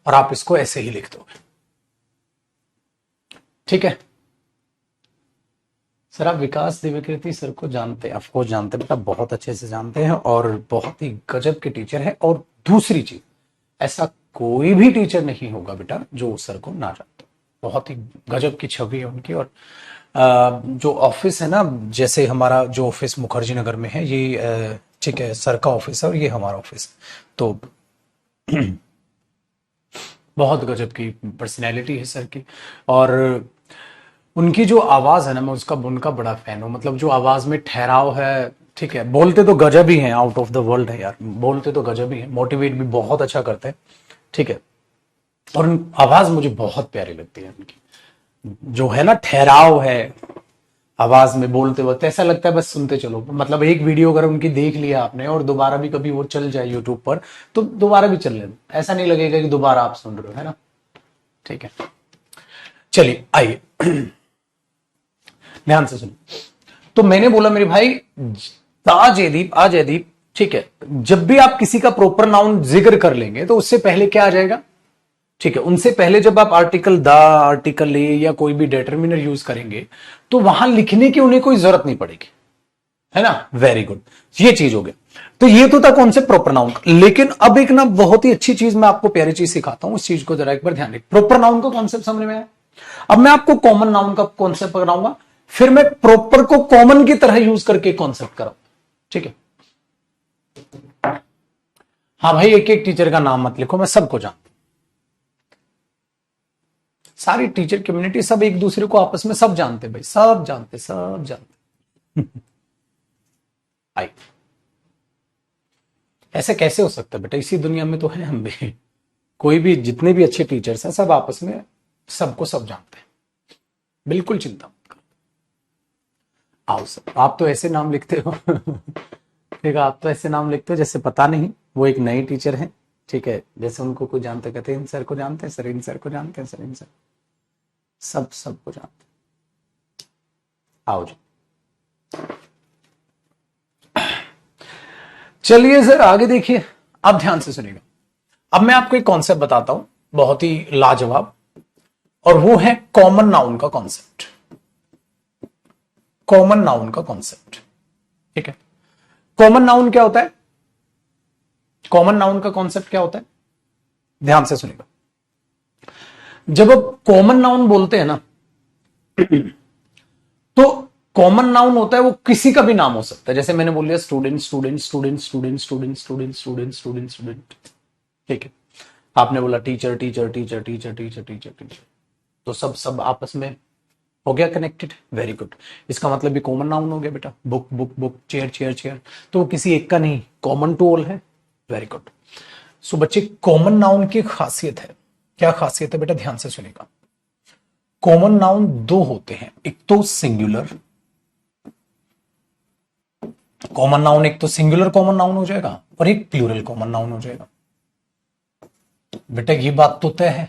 Speaker 1: और आप इसको ऐसे ही लिख दोगे। ठीक है सर, आप विकास दिव्यकृति सर को जानते हैं? ऑफकोर्स जानते हैं बेटा, बहुत अच्छे से जानते हैं, और बहुत ही गजब के टीचर है। और दूसरी चीज, ऐसा कोई भी टीचर नहीं होगा बेटा जो सर को ना जानते, बहुत ही गजब की छवि है उनकी। और जो ऑफिस है ना, जैसे हमारा जो ऑफिस मुखर्जी नगर में है, ये ठीक है सर का ऑफिस है, और ये हमारा ऑफिस, तो बहुत गजब की पर्सनैलिटी है सर की। और उनकी जो आवाज है ना, मैं उसका उनका बड़ा फैन हूं, मतलब जो आवाज में ठहराव है। ठीक है, बोलते तो गजब ही हैं, आउट ऑफ द वर्ल्ड है यार, बोलते तो गजब ही हैं, मोटिवेट भी बहुत अच्छा करते हैं। ठीक है, और आवाज मुझे बहुत प्यारी लगती है उनकी, जो है ना ठहराव है आवाज में, बोलते वक्त ऐसा लगता है बस सुनते चलो। मतलब एक वीडियो अगर उनकी देख लिया आपने और दोबारा भी कभी वो चल जाए यूट्यूब पर, तो दोबारा भी चल लेना, ऐसा नहीं लगेगा कि दोबारा आप सुन रहे हो, है ना। ठीक है, चलिए आइए ध्यान से सुनिए। तो मैंने बोला मेरे भाई ता जयदीप, आ जयदीप, ठीक है, जब भी आप किसी का प्रॉपर नाउन जिक्र कर लेंगे तो उससे पहले क्या आ जाएगा? ठीक है, उनसे पहले जब आप आर्टिकल दा, आर्टिकल ले या कोई भी डिटरमिनर यूज करेंगे तो वहां लिखने की उन्हें कोई जरूरत नहीं पड़ेगी, है ना। वेरी गुड, ये चीज हो गया। तो ये तो था कॉन्सेप्ट प्रॉपर नाउन का। लेकिन अब एक ना बहुत ही अच्छी चीज मैं आपको प्यारी चीज सिखाता हूं, इस चीज को जरा एक बार ध्यान रखिए। प्रॉपर नाउन का कॉन्सेप्ट समझ में आया? अब मैं आपको कॉमन नाउन का कॉन्सेप्ट कराऊंगा, फिर मैं प्रॉपर को कॉमन की तरह यूज करके कॉन्सेप्ट कराऊंगा। ठीक है, हाँ भाई, एक एक टीचर का नाम मत लिखो, मैं सबको जानता हूं, सारी टीचर कम्युनिटी सब एक दूसरे को आपस में सब जानते भाई, सब जानते, सब जानते। आई ऐसे कैसे हो सकता है बेटा, इसी दुनिया में तो है हम भी, कोई भी जितने भी अच्छे टीचर्स हैं सब आपस में सबको सब जानते हैं, बिल्कुल चिंता मत करो। आओ सर, आप तो ऐसे नाम लिखते हो ठीक है, आप तो ऐसे नाम लिखते हो जैसे पता नहीं वो एक नए टीचर हैं। ठीक है, जैसे उनको कोई जानते, कहते हैं इन सर को जानते हैं सर, इन सर को जानते हैं सर, इन सर सबको जानते हैं। आओ जी, चलिए सर आगे देखिए, अब ध्यान से सुनिएगा। अब मैं आपको एक कॉन्सेप्ट बताता हूं बहुत ही लाजवाब, और वो है कॉमन नाउन का कॉन्सेप्ट। कॉमन नाउन का कॉन्सेप्ट, ठीक है। कॉमन नाउन क्या होता है? कॉमन नाउन का कॉन्सेप्ट क्या होता है? ध्यान से सुनिएगा। जब आप कॉमन नाउन बोलते हैं ना तो कॉमन नाउन होता है वो किसी का भी नाम हो सकता है, जैसे मैंने बोल दिया student, student, student, student, student, student, student, student, student. ठीक है, आपने बोला teacher, teacher, teacher, teacher, teacher, teacher, teacher, तो सब सब आपस में हो गया कनेक्टेड। वेरी गुड, इसका मतलब भी कॉमन नाउन हो गया बेटा। Book, book, book, chair, chair, chair, तो किसी एक का नहीं, कॉमन टू ऑल है। Very good. सो बच्चे, कॉमन नाउन की खासियत है, क्या खासियत है बेटा? ध्यान से सुनेगा। कॉमन नाउन दो होते हैं, एक तो सिंगुलर कॉमन नाउन, एक तो सिंगुलर कॉमन नाउन हो जाएगा और एक प्लूरल कॉमन नाउन हो जाएगा। बेटा ये बात तो तय है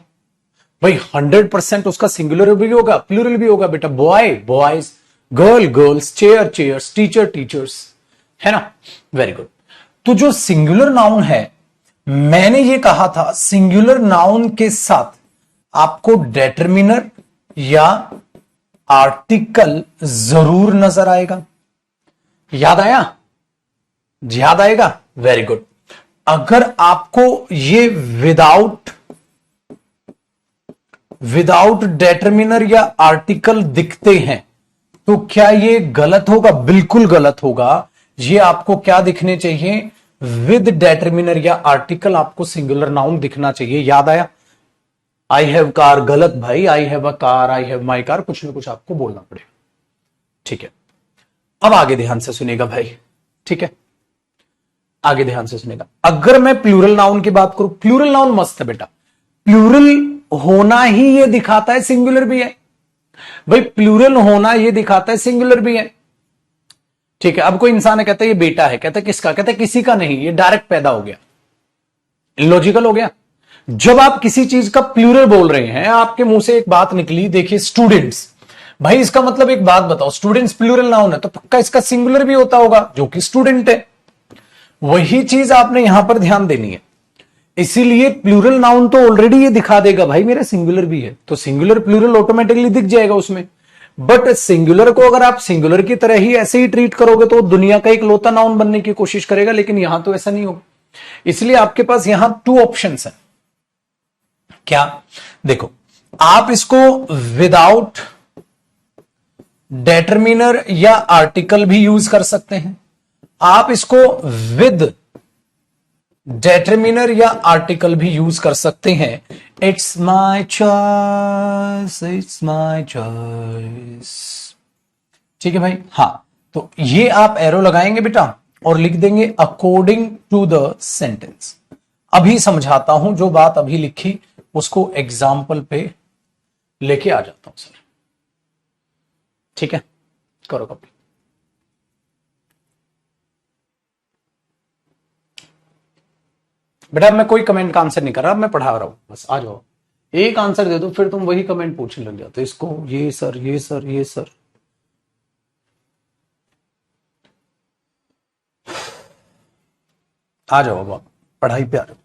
Speaker 1: भाई, 100% उसका सिंगुलर भी होगा, प्लूरल भी होगा बेटा। Boy, boys, girl, girls, chair, chairs, teacher, teachers, है ना। Very good. तो जो सिंगुलर नाउन है, मैंने ये कहा था सिंगुलर नाउन के साथ आपको डेटरमिनर या आर्टिकल जरूर नजर आएगा। याद आया? याद आएगा? Very good. अगर आपको ये विदाउट डेटरमिनर या आर्टिकल दिखते हैं तो क्या ये गलत होगा? बिल्कुल गलत होगा। ये आपको क्या दिखने चाहिए? विद डेटरमिनर या आर्टिकल आपको सिंगुलर नाउन दिखना चाहिए। याद आया? आई हैव कार गलत भाई, I have a car, I have my car, कुछ ना कुछ आपको बोलना पड़ेगा। ठीक है, अब आगे ध्यान से सुनिएगा भाई, ठीक है। आगे ध्यान से सुनेगा। अगर मैं प्लूरल नाउन की बात करूं, प्लूरल नाउन मस्त है बेटा, प्लूरल होना ही ये दिखाता है सिंगुलर भी है भाई, प्लूरल होना ये दिखाता है सिंगुलर भी है। ठीक है, अब कोई इंसान है, कहता है ये बेटा है, कहता है किसका, कहता है किसी का नहीं, ये डायरेक्ट पैदा हो गया, लॉजिकल हो गया। जब आप किसी चीज का प्लूरल बोल रहे हैं, आपके मुंह से एक बात निकली, देखिए स्टूडेंट्स, भाई इसका मतलब एक बात बताओ, स्टूडेंट्स प्लूरल नाउन है तो पक्का इसका सिंगुलर भी होता होगा, जो कि स्टूडेंट है। वही चीज आपने यहां पर ध्यान देनी है। इसीलिए प्लूरल नाउन तो ऑलरेडी ये दिखा देगा भाई मेरा सिंगुलर भी है, तो सिंगुलर प्लूरल ऑटोमेटिकली दिख जाएगा उसमें। बट सिंगुलर को अगर आप सिंगुलर की तरह ही ऐसे ही ट्रीट करोगे तो दुनिया का एक लोता नाउन बनने की कोशिश करेगा, लेकिन यहां तो ऐसा नहीं होगा। इसलिए आपके पास यहां टू ऑप्शंस हैं। क्या, देखो, आप इसको विदाउट डेटरमिनर या आर्टिकल भी यूज कर सकते हैं, आप इसको विद डेटरमिनर या आर्टिकल भी यूज कर सकते हैं। It's my choice, it's my choice. ठीक है भाई, हां, तो ये आप एरो लगाएंगे बेटा और लिख देंगे अकॉर्डिंग टू द सेंटेंस। अभी समझाता हूं, जो बात अभी लिखी उसको एग्जाम्पल पे लेके आ जाता हूं सर। ठीक है, करो कॉपी। बेटा मैं कोई कमेंट का आंसर नहीं कर रहा, मैं पढ़ा रहा हूं, बस आ जाओ, एक आंसर दे दो, फिर तुम वही कमेंट पूछने लग जाते, इसको ये सर, ये सर, ये सर। आ जाओ अब, पढ़ाई पे आ जाओ।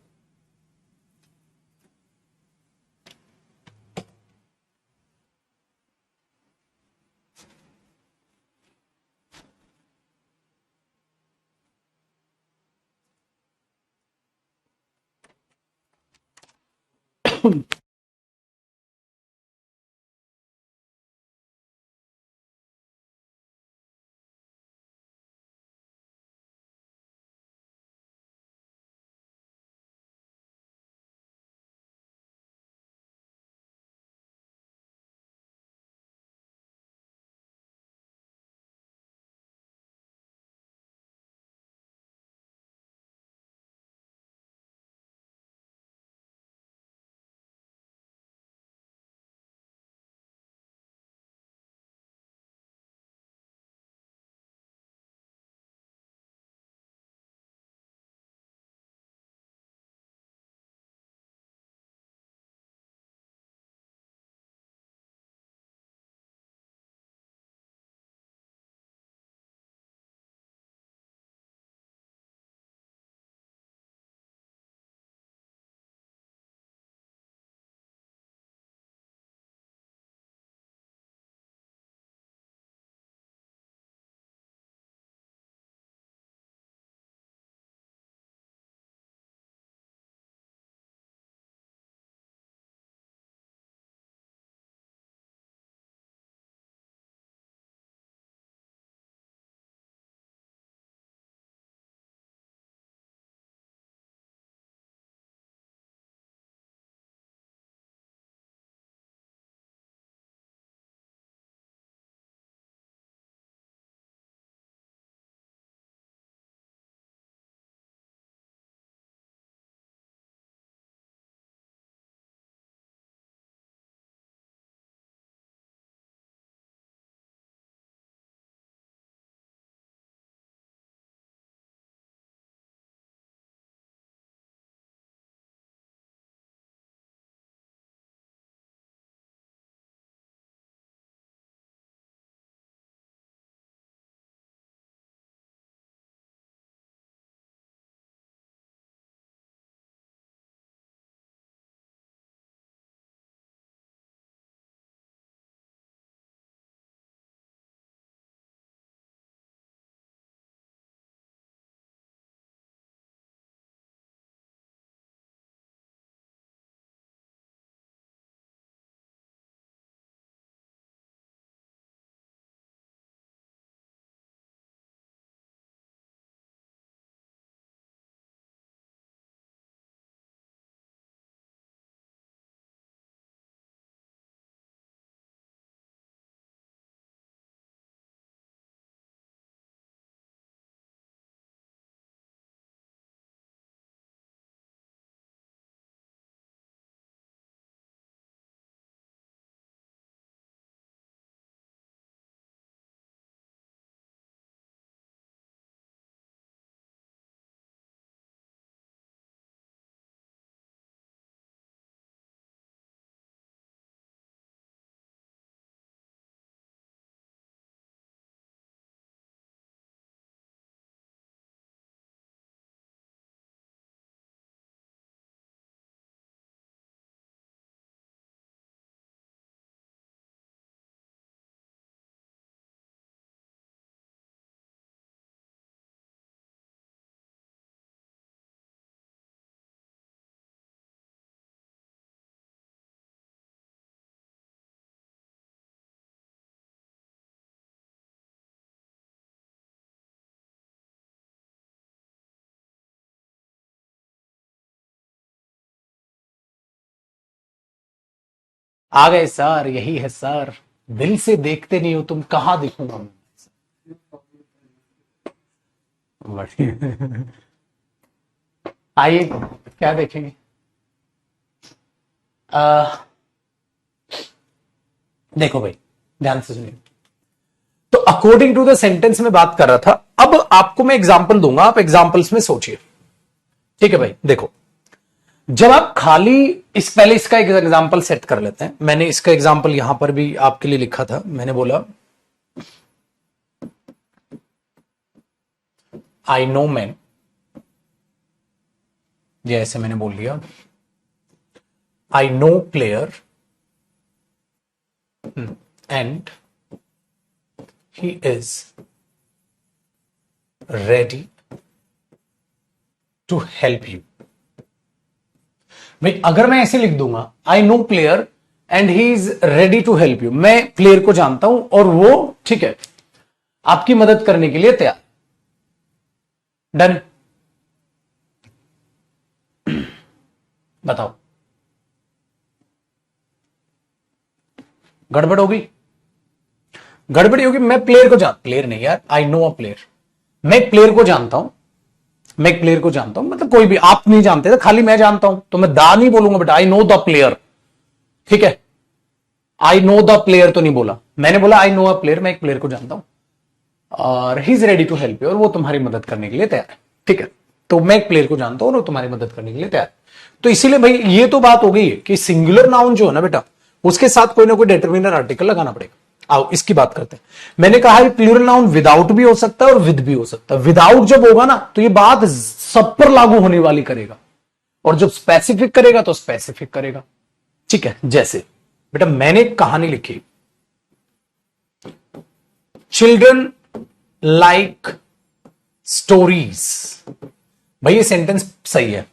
Speaker 1: आ गए सर, यही है सर, दिल से देखते नहीं हो तुम, कहां दिखूंगा मैं। बढ़िया। आइए, क्या देखेंगे? देखो भाई, ध्यान से सुनिए। तो अकॉर्डिंग टू द सेंटेंस में बात कर रहा था। अब आपको मैं एग्जांपल दूंगा, आप एग्जांपल्स में सोचिए। ठीक है भाई, देखो, जब आप खाली पहले इसका एक एग्जांपल सेट कर लेते हैं। मैंने इसका एग्जांपल यहां पर भी आपके लिए लिखा था। मैंने बोला आई नो मैन, ये ऐसे मैंने बोल दिया। I know player and he is ready to help you. भाई अगर मैं ऐसे लिख दूंगा I know player and he is ready to help you, मैं प्लेयर को जानता हूं और वो, ठीक है, आपकी मदद करने के लिए तैयार। डन। बताओ, गड़बड़ होगी? गड़बड़ी होगी। मैं प्लेयर को प्लेयर नहीं यार, आई नो अ प्लेयर, मैं एक प्लेयर को जानता हूं, मैं एक प्लेयर को जानता हूं, मतलब कोई भी आप नहीं जानते थे, खाली मैं जानता हूं, तो मैं दा नहीं बोलूंगा बेटा, आई नो द प्लेयर। ठीक है, आई नो द प्लेयर तो नहीं बोला, मैंने बोला आई नो अ प्लेयर, मैं एक प्लेयर को जानता हूं और he is ready to help you, और वो तुम्हारी मदद करने के लिए तैयार है। ठीक है, तो मैं एक प्लेयर को जानता हूं और वो तुम्हारी मदद करने के लिए तैयार है। तो इसीलिए भाई ये तो बात हो गई है कि सिंगुलर नाउन जो है ना बेटा, उसके साथ कोई ना कोई डिटरमिनर आर्टिकल लगाना पड़ेगा। आओ इसकी बात करते हैं। मैंने कहा है प्लूरल नाउन विदाउट भी हो सकता है और विद भी हो सकता है। विदाउट जब होगा ना तो ये बात सब पर लागू होने वाली करेगा, और जब स्पेसिफिक करेगा तो स्पेसिफिक करेगा। ठीक है, जैसे बेटा मैंने एक कहानी लिखी, चिल्ड्रन लाइक स्टोरीज। भाई ये सेंटेंस सही है,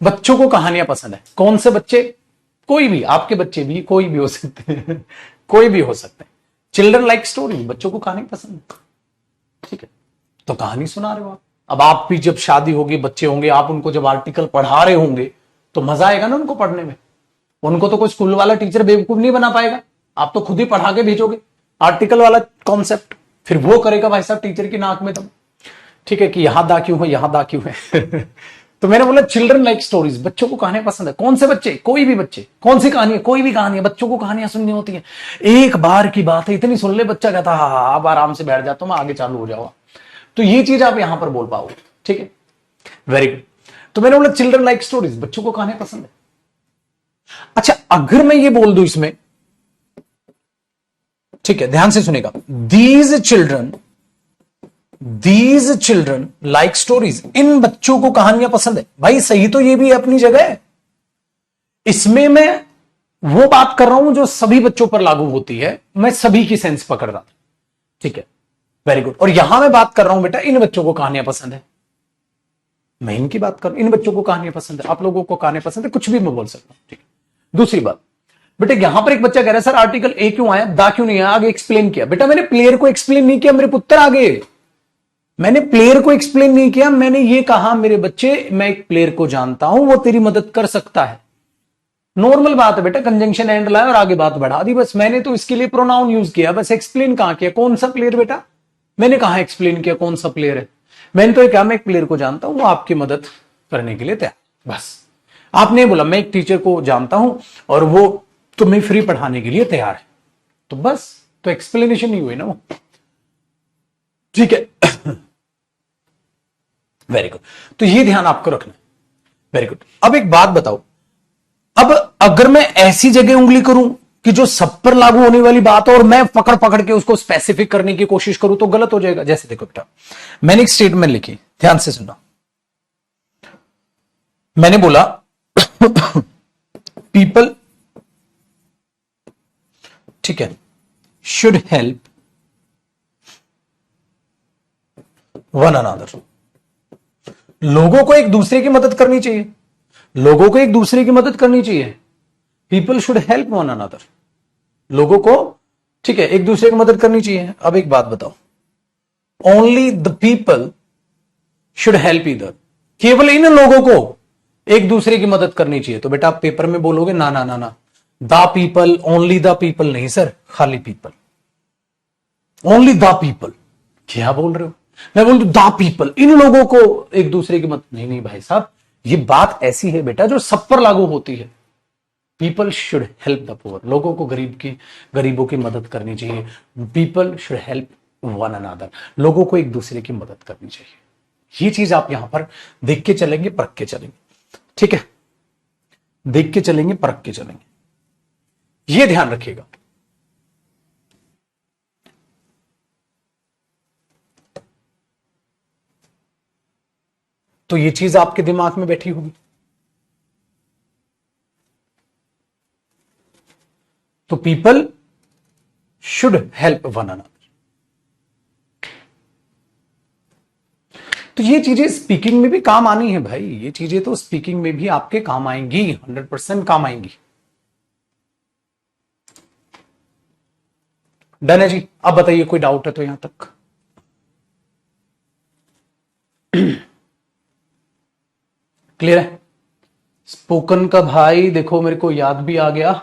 Speaker 1: बच्चों को कहानियां पसंद है। कौन से बच्चे? कोई भी, आपके बच्चे भी, कोई भी हो सकते हैं, कोई भी हो सकते हैं। चिल्ड्रन लाइक स्टोरी, बच्चों को कहानी पसंद है। ठीक है, तो कहानी सुना रहे हो आप। अब आप भी जब शादी होगी, बच्चे होंगे, आप उनको जब आर्टिकल पढ़ा रहे होंगे तो मजा आएगा ना उनको पढ़ने में। उनको तो कोई स्कूल वाला टीचर बेवकूफ नहीं बना पाएगा, आप तो खुद ही पढ़ा के भेजोगे आर्टिकल वाला कॉन्सेप्ट, फिर वो करेगा भाई साहब टीचर की नाक में दम। ठीक है, कि यहां दा क्यों है, यहां दा क्यों है। तो मैंने बोला चिल्ड्रन लाइक स्टोरीज, बच्चों को कहानियां पसंद है। कौन से बच्चे? कोई भी बच्चे। कौन सी कहानी है? कोई भी कहानी है, बच्चों को कहानियां सुननी होती है। एक बार की बात है, इतनी सुन ले बच्चा कहता हाँ हाँ अब आराम से बैठ जाता हूं मैं, आगे चालू हो जाओ। तो ये चीज आप यहां पर बोल पाओगे। ठीक है, वेरी गुड। तो मैंने बोला चिल्ड्रन लाइक स्टोरीज, बच्चों को कहानियां पसंद है। अच्छा, अगर मैं ये बोल दूं इसमें, ठीक है ध्यान से सुनेगा, दीज चिल्ड्रन लाइक स्टोरीज, इन बच्चों को कहानियां पसंद है। भाई सही तो ये भी है अपनी जगह है, इसमें मैं वो बात कर रहा हूं जो सभी बच्चों पर लागू होती है, मैं सभी की सेंस पकड़ रहा था। ठीक है, वेरी गुड। और यहां मैं बात कर रहा हूं बेटा इन बच्चों को कहानियां पसंद है, मैं इनकी बात कर रहा हूं, इन बच्चों को कहानियां पसंद है, आप लोगों को कहानियां पसंद है, कुछ भी मैं बोल सकता हूं। ठीक है, दूसरी बात बेटा, यहां पर एक बच्चा कह रहा है सर आर्टिकल ए क्यों आया, दा क्यों नहीं आया, आगे एक्सप्लेन किया। बेटा मैंने प्लेयर को एक्सप्लेन नहीं किया मेरे पुत्र, आगे मैंने प्लेयर को एक्सप्लेन नहीं किया, मैंने ये कहा मेरे बच्चे मैं एक प्लेयर को जानता हूं, वो तेरी मदद कर सकता है। नॉर्मल बात है बेटा, कंजंक्शन एंड लाया और आगे बात बढ़ा दी बस। मैंने तो इसके लिए प्रोनाउन यूज किया, बस एक्सप्लेन कहां किया कौन सा प्लेयर बेटा, मैंने कहा एक्सप्लेन किया कौन सा प्लेयर है। मैंने तो कहा मैं एक प्लेयर को जानता हूं, वो आपकी मदद करने के लिए तैयार, बस। आपने बोला मैं एक टीचर को जानता हूं और वो तुम्हें फ्री पढ़ाने के लिए तैयार है, तो बस, तो एक्सप्लेनेशन नहीं हुई ना वो। ठीक है, वेरी गुड। तो ये ध्यान आपको रखना है, वेरी गुड। अब एक बात बताओ, अब अगर मैं ऐसी जगह उंगली करूं कि जो सब पर लागू होने वाली बात है और मैं पकड़ पकड़ के उसको स्पेसिफिक करने की कोशिश करूं तो गलत हो जाएगा। जैसे देखो बेटा, मैंने एक स्टेटमेंट लिखी, ध्यान से सुनना। मैंने बोला पीपल, ठीक है, शुड हेल्प वन अनदर, लोगों को एक दूसरे की मदद करनी चाहिए, लोगों को एक दूसरे की मदद करनी चाहिए। People should help one another, लोगों को, ठीक है, एक दूसरे की मदद करनी चाहिए। अब एक बात बताओ, only the people should help either, केवल इन लोगों को एक दूसरे की मदद करनी चाहिए। तो बेटा आप पेपर में बोलोगे ना ना ना ना, the people, only the people नहीं सर, खाली पीपल, ओनली द पीपल। क्या बोल रहे हो? मैं बोल द पीपल, इन लोगों को एक दूसरे की मत, नहीं नहीं भाई साहब, ये बात ऐसी है बेटा जो सब पर लागू होती है। People should help the poor, लोगों को गरीबों की मदद करनी चाहिए। People should help one another, लोगों को एक दूसरे की मदद करनी चाहिए। ये चीज आप यहां पर देख के चलेंगे, परख के चलेंगे, ठीक है? देख के चलेंगे, परख के चलेंगे, ये ध्यान रखिएगा। तो ये चीज आपके दिमाग में बैठी होगी। तो people should help one another. तो ये चीजें स्पीकिंग में भी काम आनी है भाई, ये चीजें तो स्पीकिंग में भी आपके काम आएंगी, 100% काम आएंगी। डन है जी। अब बताइए कोई डाउट है तो यहां तक? क्लियर है? स्पोकन का भाई देखो मेरे को याद भी आ गया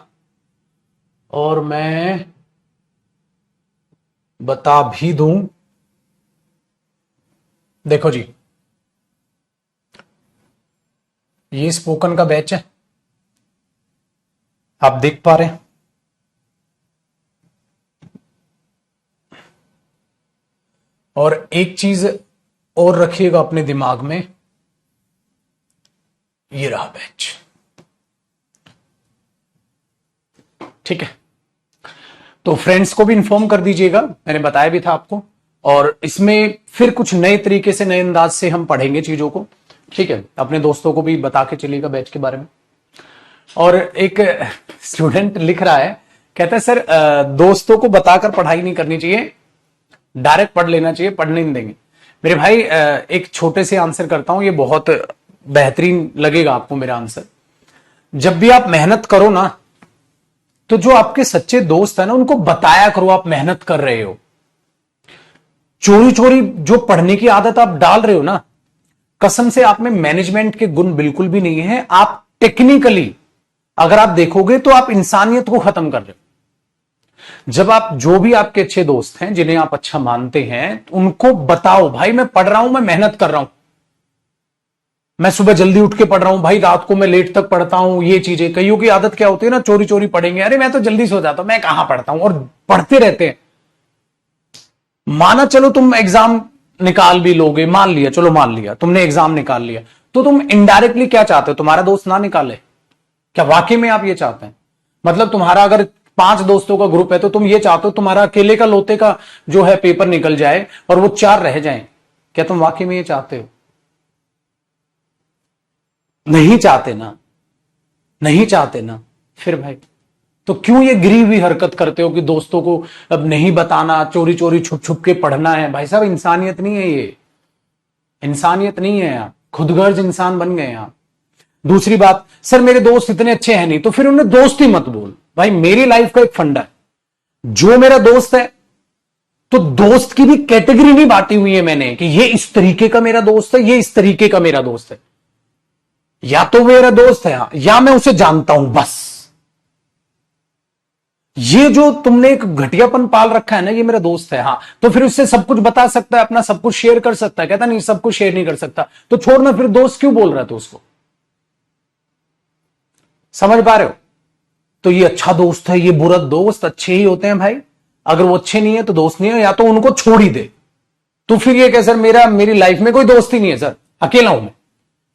Speaker 1: और मैं बता भी दूं। देखो जी, ये स्पोकन का बैच है, आप देख पा रहे हैं। और एक चीज और रखिएगा अपने दिमाग में, ये रहा बैच, ठीक है? तो फ्रेंड्स को भी इन्फॉर्म कर दीजिएगा, मैंने बताया भी था आपको। और इसमें फिर कुछ नए तरीके से, नए अंदाज से हम पढ़ेंगे चीजों को, ठीक है? अपने दोस्तों को भी बता के चलिएगा बैच के बारे में। और एक स्टूडेंट लिख रहा है, कहता है सर दोस्तों को बताकर पढ़ाई नहीं करनी चाहिए, डायरेक्ट पढ़ लेना चाहिए, पढ़ने नहीं देंगे। मेरे भाई एक छोटे से आंसर करता हूं, ये बहुत बेहतरीन लगेगा आपको मेरा आंसर। जब भी आप मेहनत करो ना, तो जो आपके सच्चे दोस्त है ना, उनको बताया करो आप मेहनत कर रहे हो। चोरी चोरी जो पढ़ने की आदत आप डाल रहे हो ना, कसम से आप में मैनेजमेंट के गुण बिल्कुल भी नहीं है। आप टेक्निकली अगर आप देखोगे तो आप इंसानियत को खत्म कर रहे हो। जब आप, जो भी आपके अच्छे दोस्त हैं जिन्हें आप अच्छा मानते हैं, उनको बताओ भाई मैं पढ़ रहा हूं, मैं मेहनत कर रहा हूं, मैं सुबह जल्दी उठ के पढ़ रहा हूं भाई, रात को मैं लेट तक पढ़ता हूं। ये चीजें, कईयों की आदत क्या होती है ना, चोरी चोरी पढ़ेंगे, अरे मैं तो जल्दी सो जाता हूं, मैं कहां पढ़ता हूं, और पढ़ते रहते हैं। माना चलो तुम एग्जाम निकाल भी लोगे, मान लिया, चलो मान लिया तुमने एग्जाम निकाल लिया, तो तुम इनडायरेक्टली क्या चाहते हो? तुम्हारा दोस्त ना निकाले? क्या वाकई में आप ये चाहते हैं? मतलब तुम्हारा अगर 5 दोस्तों का ग्रुप है तो तुम ये चाहते हो तुम्हारा अकेले का लोते का जो है पेपर निकल जाए और वो 4 रह जाएं? क्या तुम वाकई में ये चाहते हो? नहीं चाहते ना, नहीं चाहते ना। फिर भाई तो क्यों ये गिरी हुई हरकत करते हो कि दोस्तों को अब नहीं बताना, चोरी चोरी छुप छुप के पढ़ना है? भाई साहब इंसानियत नहीं है ये, इंसानियत नहीं है। आप खुदगर्ज इंसान बन गए आप। दूसरी बात, सर मेरे दोस्त इतने अच्छे हैं नहीं, तो फिर उन्हें दोस्त ही मत बोल। भाई मेरी लाइफ का एक फंडा है, जो मेरा दोस्त है, तो दोस्त की भी कैटेगरी नहीं बांटी हुई है मैंने कि ये इस तरीके का मेरा दोस्त है, ये इस तरीके का मेरा दोस्त है। या तो मेरा दोस्त है या मैं उसे जानता हूं, बस। ये जो तुमने एक घटियापन पाल रखा है ना, ये मेरा दोस्त है, हाँ, तो फिर उससे सब कुछ बता सकता है, अपना सब कुछ शेयर कर सकता है। कहता नहीं सब कुछ शेयर नहीं कर सकता, तो छोड़ना, फिर दोस्त क्यों बोल रहा था उसको? समझ पा रहे हो? तो ये अच्छा दोस्त है, ये बुरा दोस्त, अच्छे ही होते हैं भाई। अगर वो अच्छे नहीं है तो दोस्त नहीं है, या तो उनको छोड़ ही दे। तो फिर ये कह सर मेरी लाइफ में कोई दोस्त ही नहीं है सर, अकेला हूं मैं,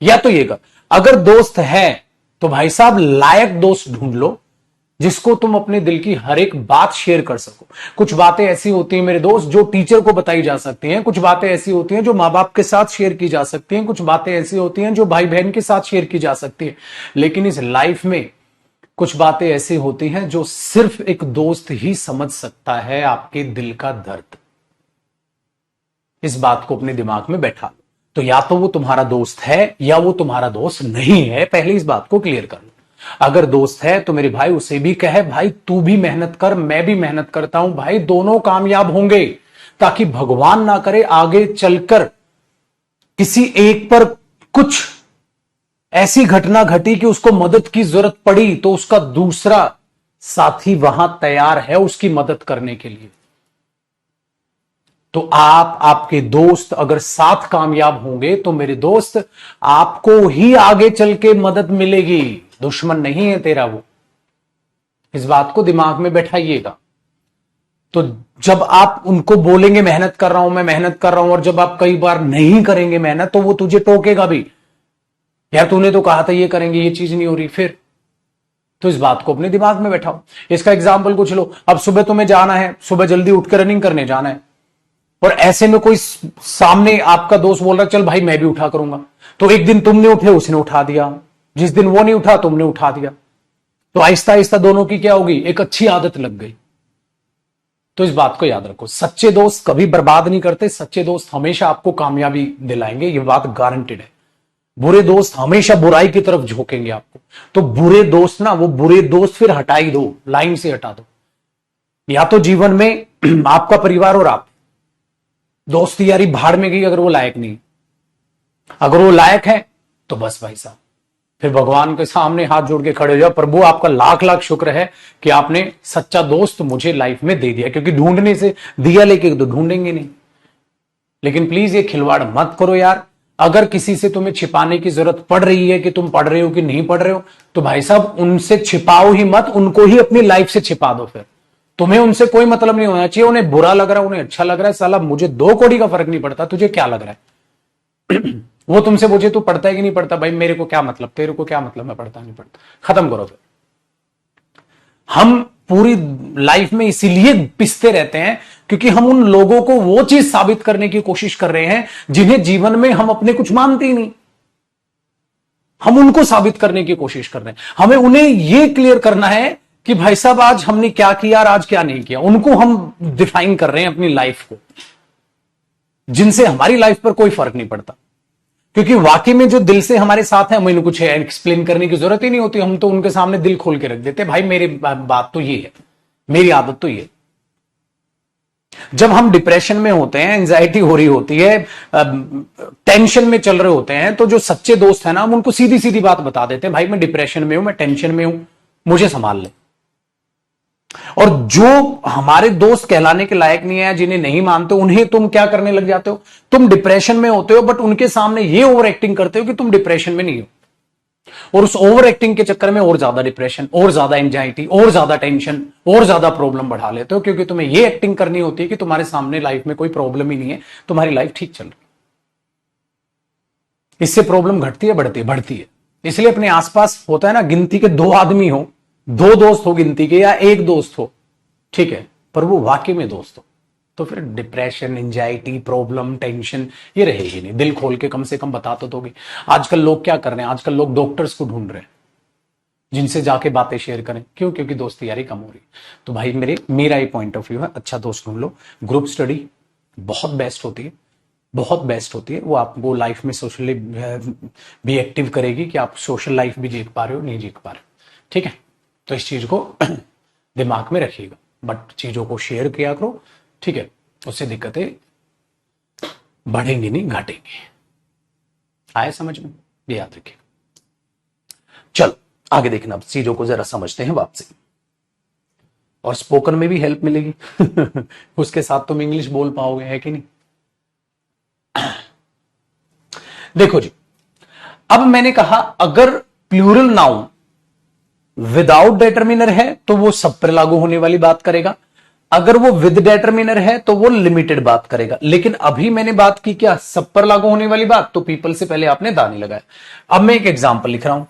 Speaker 1: या तो ये कर। अगर दोस्त है तो भाई साहब लायक दोस्त ढूंढ लो, जिसको तुम अपने दिल की हर एक बात शेयर कर सको। कुछ बातें ऐसी होती हैं मेरे दोस्त जो टीचर को बताई जा सकती हैं, कुछ बातें ऐसी होती हैं जो मां बाप के साथ शेयर की जा सकती हैं, कुछ बातें ऐसी होती हैं जो भाई बहन के साथ शेयर की जा सकती है। लेकिन इस लाइफ में कुछ बातें ऐसी होती हैं जो सिर्फ एक दोस्त ही समझ सकता है, आपके दिल का दर्द। इस बात को अपने दिमाग में बैठा लो। तो या तो वो तुम्हारा दोस्त है या वो तुम्हारा दोस्त नहीं है, पहले इस बात को क्लियर कर लो। अगर दोस्त है तो मेरे भाई उसे भी कहे भाई तू भी मेहनत कर, मैं भी मेहनत करता हूं भाई, दोनों कामयाब होंगे, ताकि भगवान ना करे आगे चलकर किसी एक पर कुछ ऐसी घटना घटी कि उसको मदद की जरूरत पड़ी तो उसका दूसरा साथी वहां तैयार है उसकी मदद करने के लिए। तो आप, आपके दोस्त अगर साथ कामयाब होंगे तो मेरे दोस्त आपको ही आगे चल के मदद मिलेगी, दुश्मन नहीं है तेरा वो। इस बात को दिमाग में बैठाइएगा। तो जब आप उनको बोलेंगे मेहनत कर रहा हूं, मैं मेहनत कर रहा हूं, और जब आप कई बार नहीं करेंगे मेहनत तो वो तुझे टोकेगा भी, यार तूने तो कहा था ये करेंगे, ये चीज नहीं हो रही फिर। तो इस बात को अपने दिमाग में बैठाओ। इसका एग्जाम्पल कुछ लो, अब सुबह तुम्हें जाना है, सुबह जल्दी उठकर रनिंग करने जाना है, और ऐसे में कोई सामने आपका दोस्त बोल रहा चल भाई मैं भी उठा करूंगा, तो एक दिन तुमने उठे उसने उठा दिया, जिस दिन वो नहीं उठा तुमने उठा दिया, तो आहिस्ता आहिस्ता दोनों की क्या होगी, एक अच्छी आदत लग गई। तो इस बात को याद रखो, सच्चे दोस्त कभी बर्बाद नहीं करते, सच्चे दोस्त हमेशा आपको कामयाबी दिलाएंगे, ये बात गारंटेड है। बुरे दोस्त हमेशा बुराई की तरफ झोंकेंगे आपको। तो बुरे दोस्त ना, वो बुरे दोस्त फिर हटा ही दो, लाइन से हटा दो। या तो जीवन में आपका परिवार और आप, दोस्ती यारी भाड़ में गई अगर वो लायक नहीं। अगर वो लायक है तो बस भाई साहब, फिर भगवान के सामने हाथ जोड़ के खड़े हो जाओ, प्रभु आपका लाख लाख शुक्र है कि आपने सच्चा दोस्त मुझे लाइफ में दे दिया, क्योंकि ढूंढने से दिया लेके तो ढूंढेंगे नहीं। लेकिन प्लीज ये खिलवाड़ मत करो यार। अगर किसी से तुम्हें छिपाने की जरूरत पड़ रही है कि तुम पढ़ रहे हो कि नहीं पढ़ रहे हो, तो भाई साहब उनसे छिपाओ ही मत, उनको ही अपनी लाइफ से छिपा दो। फिर तुम्हें उनसे कोई मतलब नहीं होना चाहिए। उन्हें बुरा लग रहा है, उन्हें अच्छा लग रहा है, साला मुझे 2 कौड़ी का फर्क नहीं पड़ता, तुझे क्या लग रहा है। वो तुमसे पूछे तू पढ़ता है कि नहीं पढ़ता, भाई मेरे को क्या मतलब, तेरे को क्या मतलब मैं पढ़ता नहीं पढ़ता, खत्म करो। फिर हम पूरी लाइफ में इसीलिए पिसते रहते हैं क्योंकि हम उन लोगों को वो चीज साबित करने की कोशिश कर रहे हैं जिन्हें जीवन में हम अपने कुछ मानते ही नहीं। हम उनको साबित करने की कोशिश कर रहे हैं, हमें उन्हें यह क्लियर करना है कि भाई साहब आज हमने क्या किया और आज क्या नहीं किया। उनको हम डिफाइन कर रहे हैं अपनी लाइफ को, जिनसे हमारी लाइफ पर कोई फर्क नहीं पड़ता। क्योंकि वाकई में जो दिल से हमारे साथ है, हमें कुछ एक्सप्लेन करने की जरूरत ही नहीं होती। हम तो उनके सामने दिल खोल के रख देते, भाई मेरी बात तो ये है, मेरी आदत तो ये। जब हम डिप्रेशन में होते हैं, एंजाइटी हो रही होती है, टेंशन में चल रहे होते हैं, तो जो सच्चे दोस्त हैं ना, हम उनको सीधी सीधी बात बता देते हैं, भाई मैं डिप्रेशन में हूं, मैं टेंशन में हूं, मुझे संभाल ले। और जो हमारे दोस्त कहलाने के लायक नहीं है, जिन्हें नहीं मानते, उन्हें तुम क्या करने लग जाते हो, तुम डिप्रेशन में होते हो बट उनके सामने ये ओवर एक्टिंग करते हो कि तुम डिप्रेशन में नहीं हो, और उस ओवर एक्टिंग के चक्कर में और ज्यादा डिप्रेशन, और ज्यादा एंजाइटी, और ज्यादा टेंशन, और ज्यादा प्रॉब्लम बढ़ा लेते हो। क्योंकि तुम्हें ये एक्टिंग करनी होती है कि तुम्हारे सामने लाइफ में कोई प्रॉब्लम ही नहीं है, तुम्हारी लाइफ ठीक चल रही। इससे प्रॉब्लम घटती है बढ़ती है, बढ़ती है। इसलिए अपने आसपास होता है ना, गिनती के 2 आदमी हो, 2 दोस्त हो गिनती के, या 1 दोस्त हो, ठीक है, पर वो वाकई में दोस्त हो, तो फिर डिप्रेशन, एंजाइटी, प्रॉब्लम, टेंशन ये रहेगी नहीं। दिल खोल के कम से कम बता तो दोगे। आजकल लोग क्या कर रहे हैं, आजकल लोग डॉक्टर्स को ढूंढ रहे हैं जिनसे जाके बातें शेयर करें। क्यों? क्योंकि दोस्ती यारी कम हो रही। तो भाई मेरा ये पॉइंट ऑफ व्यू है, अच्छा दोस्त ढूंढ लो। ग्रुप स्टडी बहुत बेस्ट होती है, बहुत बेस्ट होती है। वो आपको लाइफ में सोशली भी एक्टिव करेगी कि आप सोशल लाइफ भी जीत पा रहे हो, नहीं जीत पा रहे हो, ठीक है। तो इस चीज को दिमाग में रखिएगा, बट चीजों को शेयर किया करो, ठीक है। उससे दिक्कतें बढ़ेंगी नहीं, घटेंगी। आए समझ में? ये याद रखिए। चलो आगे देखना, अब चीजों को जरा समझते हैं वापसी, और स्पोकन में भी हेल्प मिलेगी। उसके साथ तुम इंग्लिश बोल पाओगे, है कि नहीं। देखो जी, अब मैंने कहा अगर प्लूरल नाउन विदाउट डेटर्मिनर है तो वो सब पर लागू होने वाली बात करेगा, अगर वो विद डेटर्मिनर है तो वो लिमिटेड बात करेगा। लेकिन अभी मैंने बात की क्या, सब पर लागू होने वाली बात, तो पीपल से पहले आपने दा नहीं लगाया। अब मैं एक एग्जांपल लिख रहा हूं,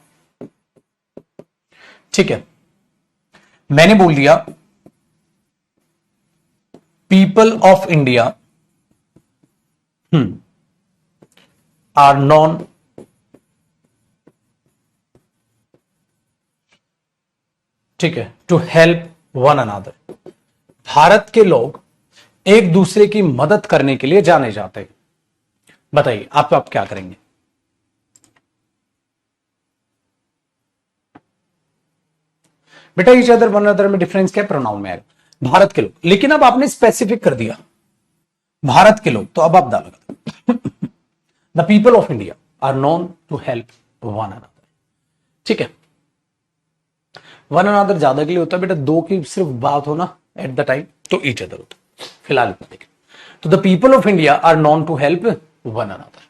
Speaker 1: ठीक है। मैंने बोल दिया people of India are known ठीक है to help one another. Bharat के लोग एक दूसरे की मदद करने के लिए जाने जाते हैं। बताइए आप क्या करेंगे? बेटा ईच अदर वन अदर में डिफरेंस क्या, प्रोनाउन में आएगा भारत के लोग। लेकिन अब आपने स्पेसिफिक कर दिया भारत के लोग, तो अब आप डालोगे the people of India are known to help one another, ठीक है। वन अनदर ज्यादा के लिए होता है बेटा, दो की सिर्फ बात हो ना एट द टाइम तो ईच अदर होता है। फिलहाल इतना देखिए, तो the people of India are known to help one another.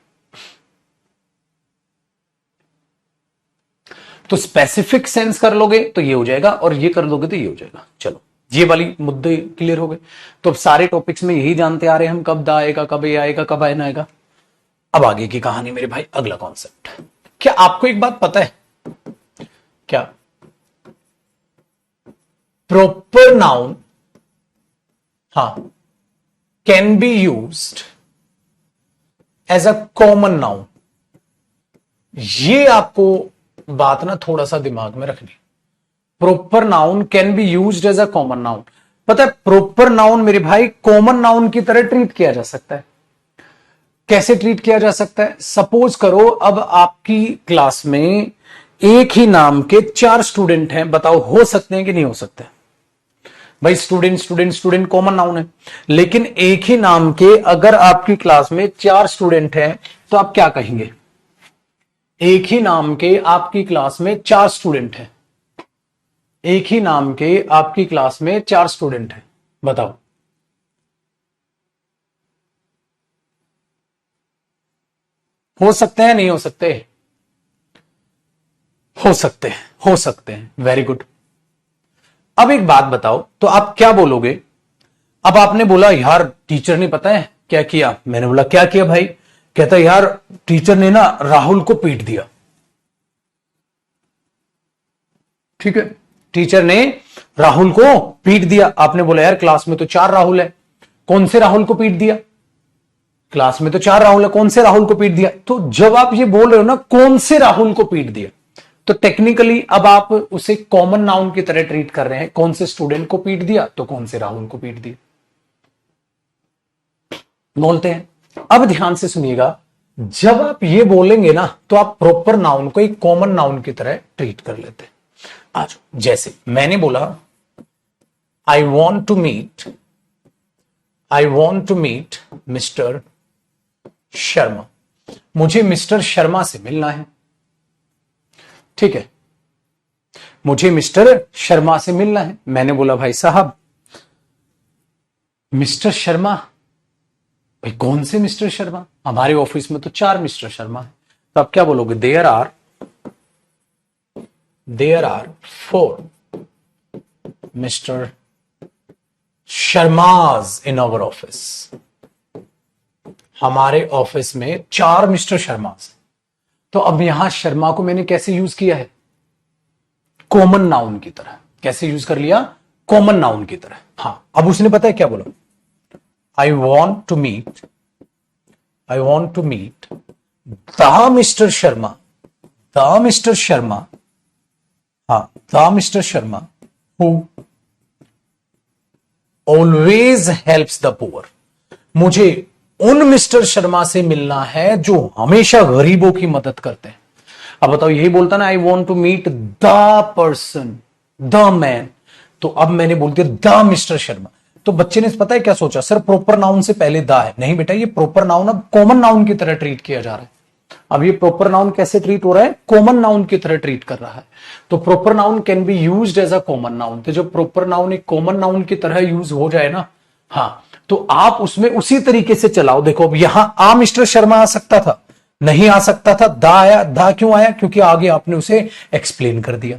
Speaker 1: तो स्पेसिफिक सेंस कर लोगे तो ये हो जाएगा, और ये कर लोगे तो ये हो जाएगा। चलो ये वाली मुद्दे क्लियर हो गए। तो अब सारे टॉपिक्स में यही जानते आ रहे हैं हम, कब दा आएगा, कब ये आएगा, कब आना आएगा। अब आगे की कहानी मेरे भाई, अगला कॉन्सेप्ट। क्या आपको एक बात पता है क्या? Proper noun can be used as a common noun. ये आपको बात ना थोड़ा सा दिमाग में रखनी। Proper noun can be used as a common noun. पता है प्रॉपर नाउन मेरे भाई कॉमन नाउन की तरह ट्रीट किया जा सकता है। कैसे ट्रीट किया जा सकता है? सपोज करो अब आपकी क्लास में एक ही नाम के 4 स्टूडेंट हैं, बताओ हो सकते हैं कि नहीं हो सकते? भाई student student student common noun है, लेकिन एक ही नाम के अगर आपकी क्लास में 4 स्टूडेंट हैं तो आप क्या कहेंगे? एक ही नाम के आपकी क्लास में 4 स्टूडेंट हैं, एक ही नाम के आपकी क्लास में 4 स्टूडेंट हैं, बताओ। हो सकते हैं नहीं हो सकते? हो सकते हैं, हो सकते हैं। Very good. अब एक बात बताओ, तो आप क्या बोलोगे? अब आपने बोला यार टीचर ने पता है क्या किया? मैंने बोला क्या किया भाई? कहता यार टीचर ने ना राहुल को पीट दिया। ठीक है, टीचर ने राहुल को पीट दिया। आपने बोला यार क्लास में तो 4 राहुल है, कौन से राहुल को पीट दिया? क्लास में तो 4 राहुल है, कौन से राहुल को पीट दिया? तो जब आप ये बोल रहे हो ना कौन से राहुल को पीट दिया, तो टेक्निकली अब आप उसे कॉमन नाउन की तरह ट्रीट कर रहे हैं। कौन से स्टूडेंट को पीट दिया, तो कौन से राहुल को पीट दिया बोलते हैं। अब ध्यान से सुनिएगा, जब आप ये बोलेंगे ना तो आप प्रॉपर नाउन को एक कॉमन नाउन की तरह ट्रीट कर लेते हैं। आज जैसे मैंने बोला I want to meet Mister Sharma, मुझे मिस्टर शर्मा से मिलना है। ठीक है, मुझे मिस्टर शर्मा से मिलना है। मैंने बोला भाई साहब मिस्टर शर्मा, भाई कौन से मिस्टर शर्मा? हमारे ऑफिस में तो 4 मिस्टर शर्मा है। तो आप क्या बोलोगे? There are 4 Mister Sharmas in our office. हमारे ऑफिस में 4 मिस्टर शर्माज। तो अब यहां शर्मा को मैंने कैसे यूज किया है? कॉमन नाउन की तरह। कैसे यूज कर लिया? कॉमन नाउन की तरह। हां, अब उसने पता है क्या बोला? I want to meet the Mister Sharma, the Mister Sharma who always helps the poor. मुझे उन मिस्टर शर्मा से मिलना है जो हमेशा गरीबों की मदद करते हैं। अब बताओ, यही बोलता ना I want to meet the person, the man, तो अब मैंने बोल दिया द मिस्टर शर्मा। तो बच्चे ने पता है क्या सोचा? सर प्रॉपर नाउन से पहले द है। नहीं बेटा, ये प्रॉपर नाउन अब कॉमन नाउन की तरह ट्रीट किया जा रहा है। अब ये प्रॉपर नाउन कैसे ट्रीट हो रहा है? कॉमन नाउन की तरह ट्रीट कर रहा है। तो proper noun can be used as a common noun. तो जब प्रॉपर नाउन एक कॉमन नाउन की तरह यूज हो जाए ना, हाँ, तो आप उसमें उसी तरीके से चलाओ। देखो अब यहां आ मिस्टर शर्मा आ सकता था, नहीं आ सकता था। दा आया। दा क्यों आया? क्योंकि आगे आपने उसे एक्सप्लेन कर दिया।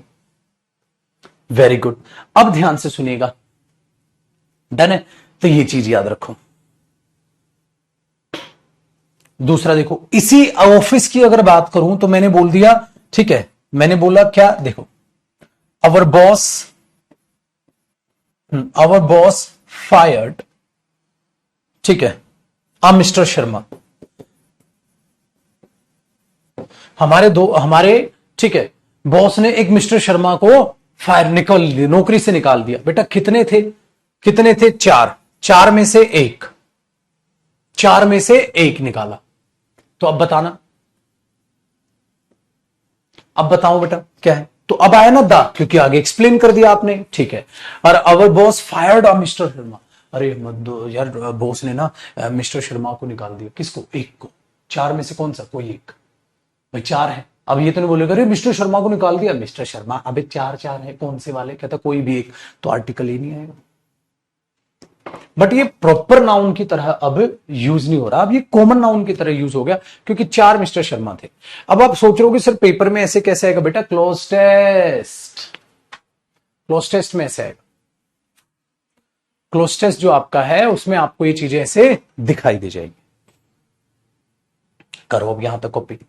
Speaker 1: Very good. अब ध्यान से सुनिएगा, डन है? तो ये चीज याद रखो। दूसरा देखो, इसी ऑफिस की अगर बात करूं तो मैंने बोल दिया, ठीक है, मैंने बोला क्या? देखो, आवर बॉस फायर्ड, ठीक है, मिस्टर शर्मा। हमारे ठीक है, बॉस ने एक मिस्टर शर्मा को नौकरी से निकाल दिया। बेटा कितने थे? 4। 4 में से एक निकाला। तो अब बताना, अब बताओ बेटा क्या है? तो अब आया ना दा, क्योंकि आगे एक्सप्लेन कर दिया आपने। ठीक है, और अवर बॉस फायर्ड मिस्टर शर्मा। अरे मत दो यार, बॉस ने ना मिस्टर शर्मा को निकाल दिया। किसको? एक को। 4 में से कौन सा? कोई एक। भाई 4 है, अब ये तो नहीं बोलेगा अरे मिस्टर शर्मा को निकाल दिया, मिस्टर शर्मा अबे चार चार है, कौन से वाले, कहता कोई भी एक, तो आर्टिकल ही नहीं आएगा। बट ये प्रॉपर नाउन की तरह अब यूज नहीं हो रहा, अब ये कॉमन नाउन की तरह यूज हो गया क्योंकि चार मिस्टर शर्मा थे। अब आप सोच रहे हो कि सर पेपर में ऐसे कैसे आएगा बेटा, क्लोज टेस्ट, क्लोज टेस्ट में ऐसे आएगा। क्लोज टेस्ट जो आपका है उसमें आपको ये चीजें ऐसे दिखाई दे जाएगी। करो अब यहां तक कॉपी।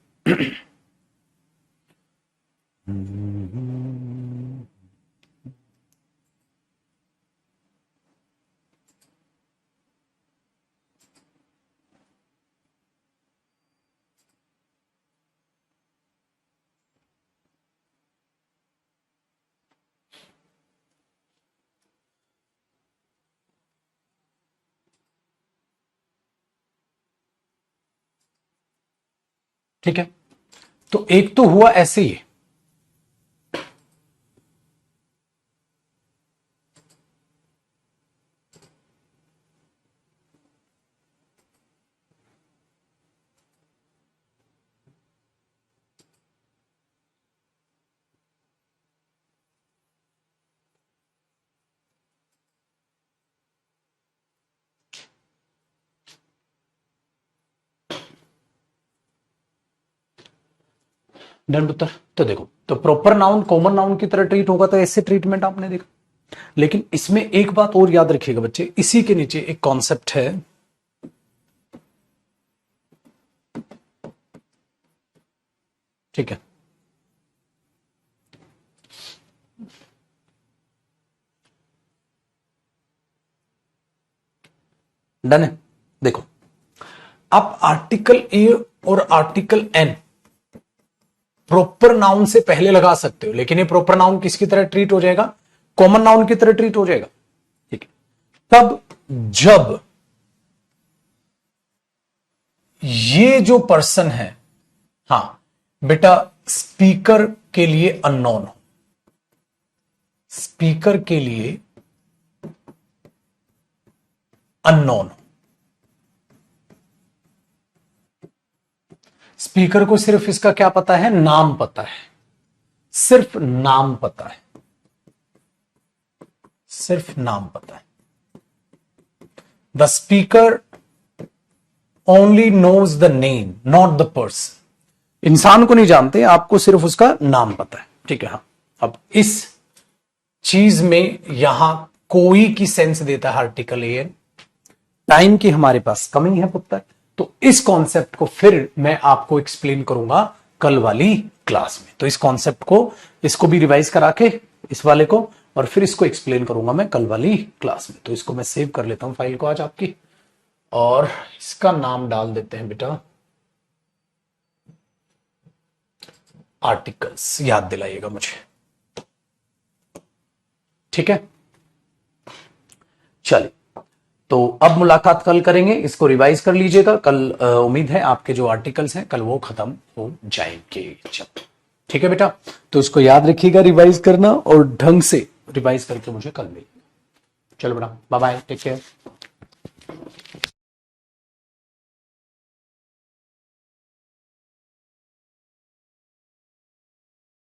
Speaker 1: ठीक है, तो एक तो हुआ ऐसे ही, डन पुत्र। तो देखो, तो प्रॉपर नाउन कॉमन नाउन की तरह ट्रीट होगा, तो ऐसे ट्रीटमेंट आपने देखा। लेकिन इसमें एक बात और याद रखिएगा बच्चे, इसी के नीचे एक कॉन्सेप्ट है, ठीक है, डन है। देखो, आप आर्टिकल ए और आर्टिकल एन प्रॉपर नाउन से पहले लगा सकते हो, लेकिन ये प्रॉपर नाउन किसकी तरह ट्रीट हो जाएगा, कॉमन नाउन की तरह ट्रीट हो जाएगा। ठीक है, तब जब ये जो पर्सन है, हां बेटा, स्पीकर के लिए अननोन हो, स्पीकर के लिए अननोन हो, स्पीकर को सिर्फ इसका क्या पता है, नाम पता है, सिर्फ नाम पता है, सिर्फ नाम पता है। The speaker only knows the name not the person. इंसान को नहीं जानते, आपको सिर्फ उसका नाम पता है। ठीक है, हाँ। अब इस चीज में यहां कोई की सेंस देता है आर्टिकल ए एन, टाइम की हमारे पास कमी है पुत्र, तो इस कॉन्सेप्ट को फिर मैं आपको एक्सप्लेन करूंगा कल वाली क्लास में। तो इस कॉन्सेप्ट को, इसको भी रिवाइज करा के इस वाले को, और फिर इसको एक्सप्लेन करूंगा मैं कल वाली क्लास में। तो इसको मैं सेव कर लेता हूं फाइल को आज आपकी, और इसका नाम डाल देते हैं बेटा आर्टिकल्स, याद दिलाइएगा मुझे। ठीक है, चलिए, तो अब मुलाकात कल करेंगे, इसको रिवाइज कर लीजिएगा कल। उम्मीद है आपके जो आर्टिकल्स हैं कल वो खत्म हो जाएंगे जब। ठीक है बेटा, तो इसको याद रखिएगा रिवाइज करना, और ढंग से रिवाइज करके मुझे कल मिलेगा। चलो बेटा, बाय बाय, टेक केयर।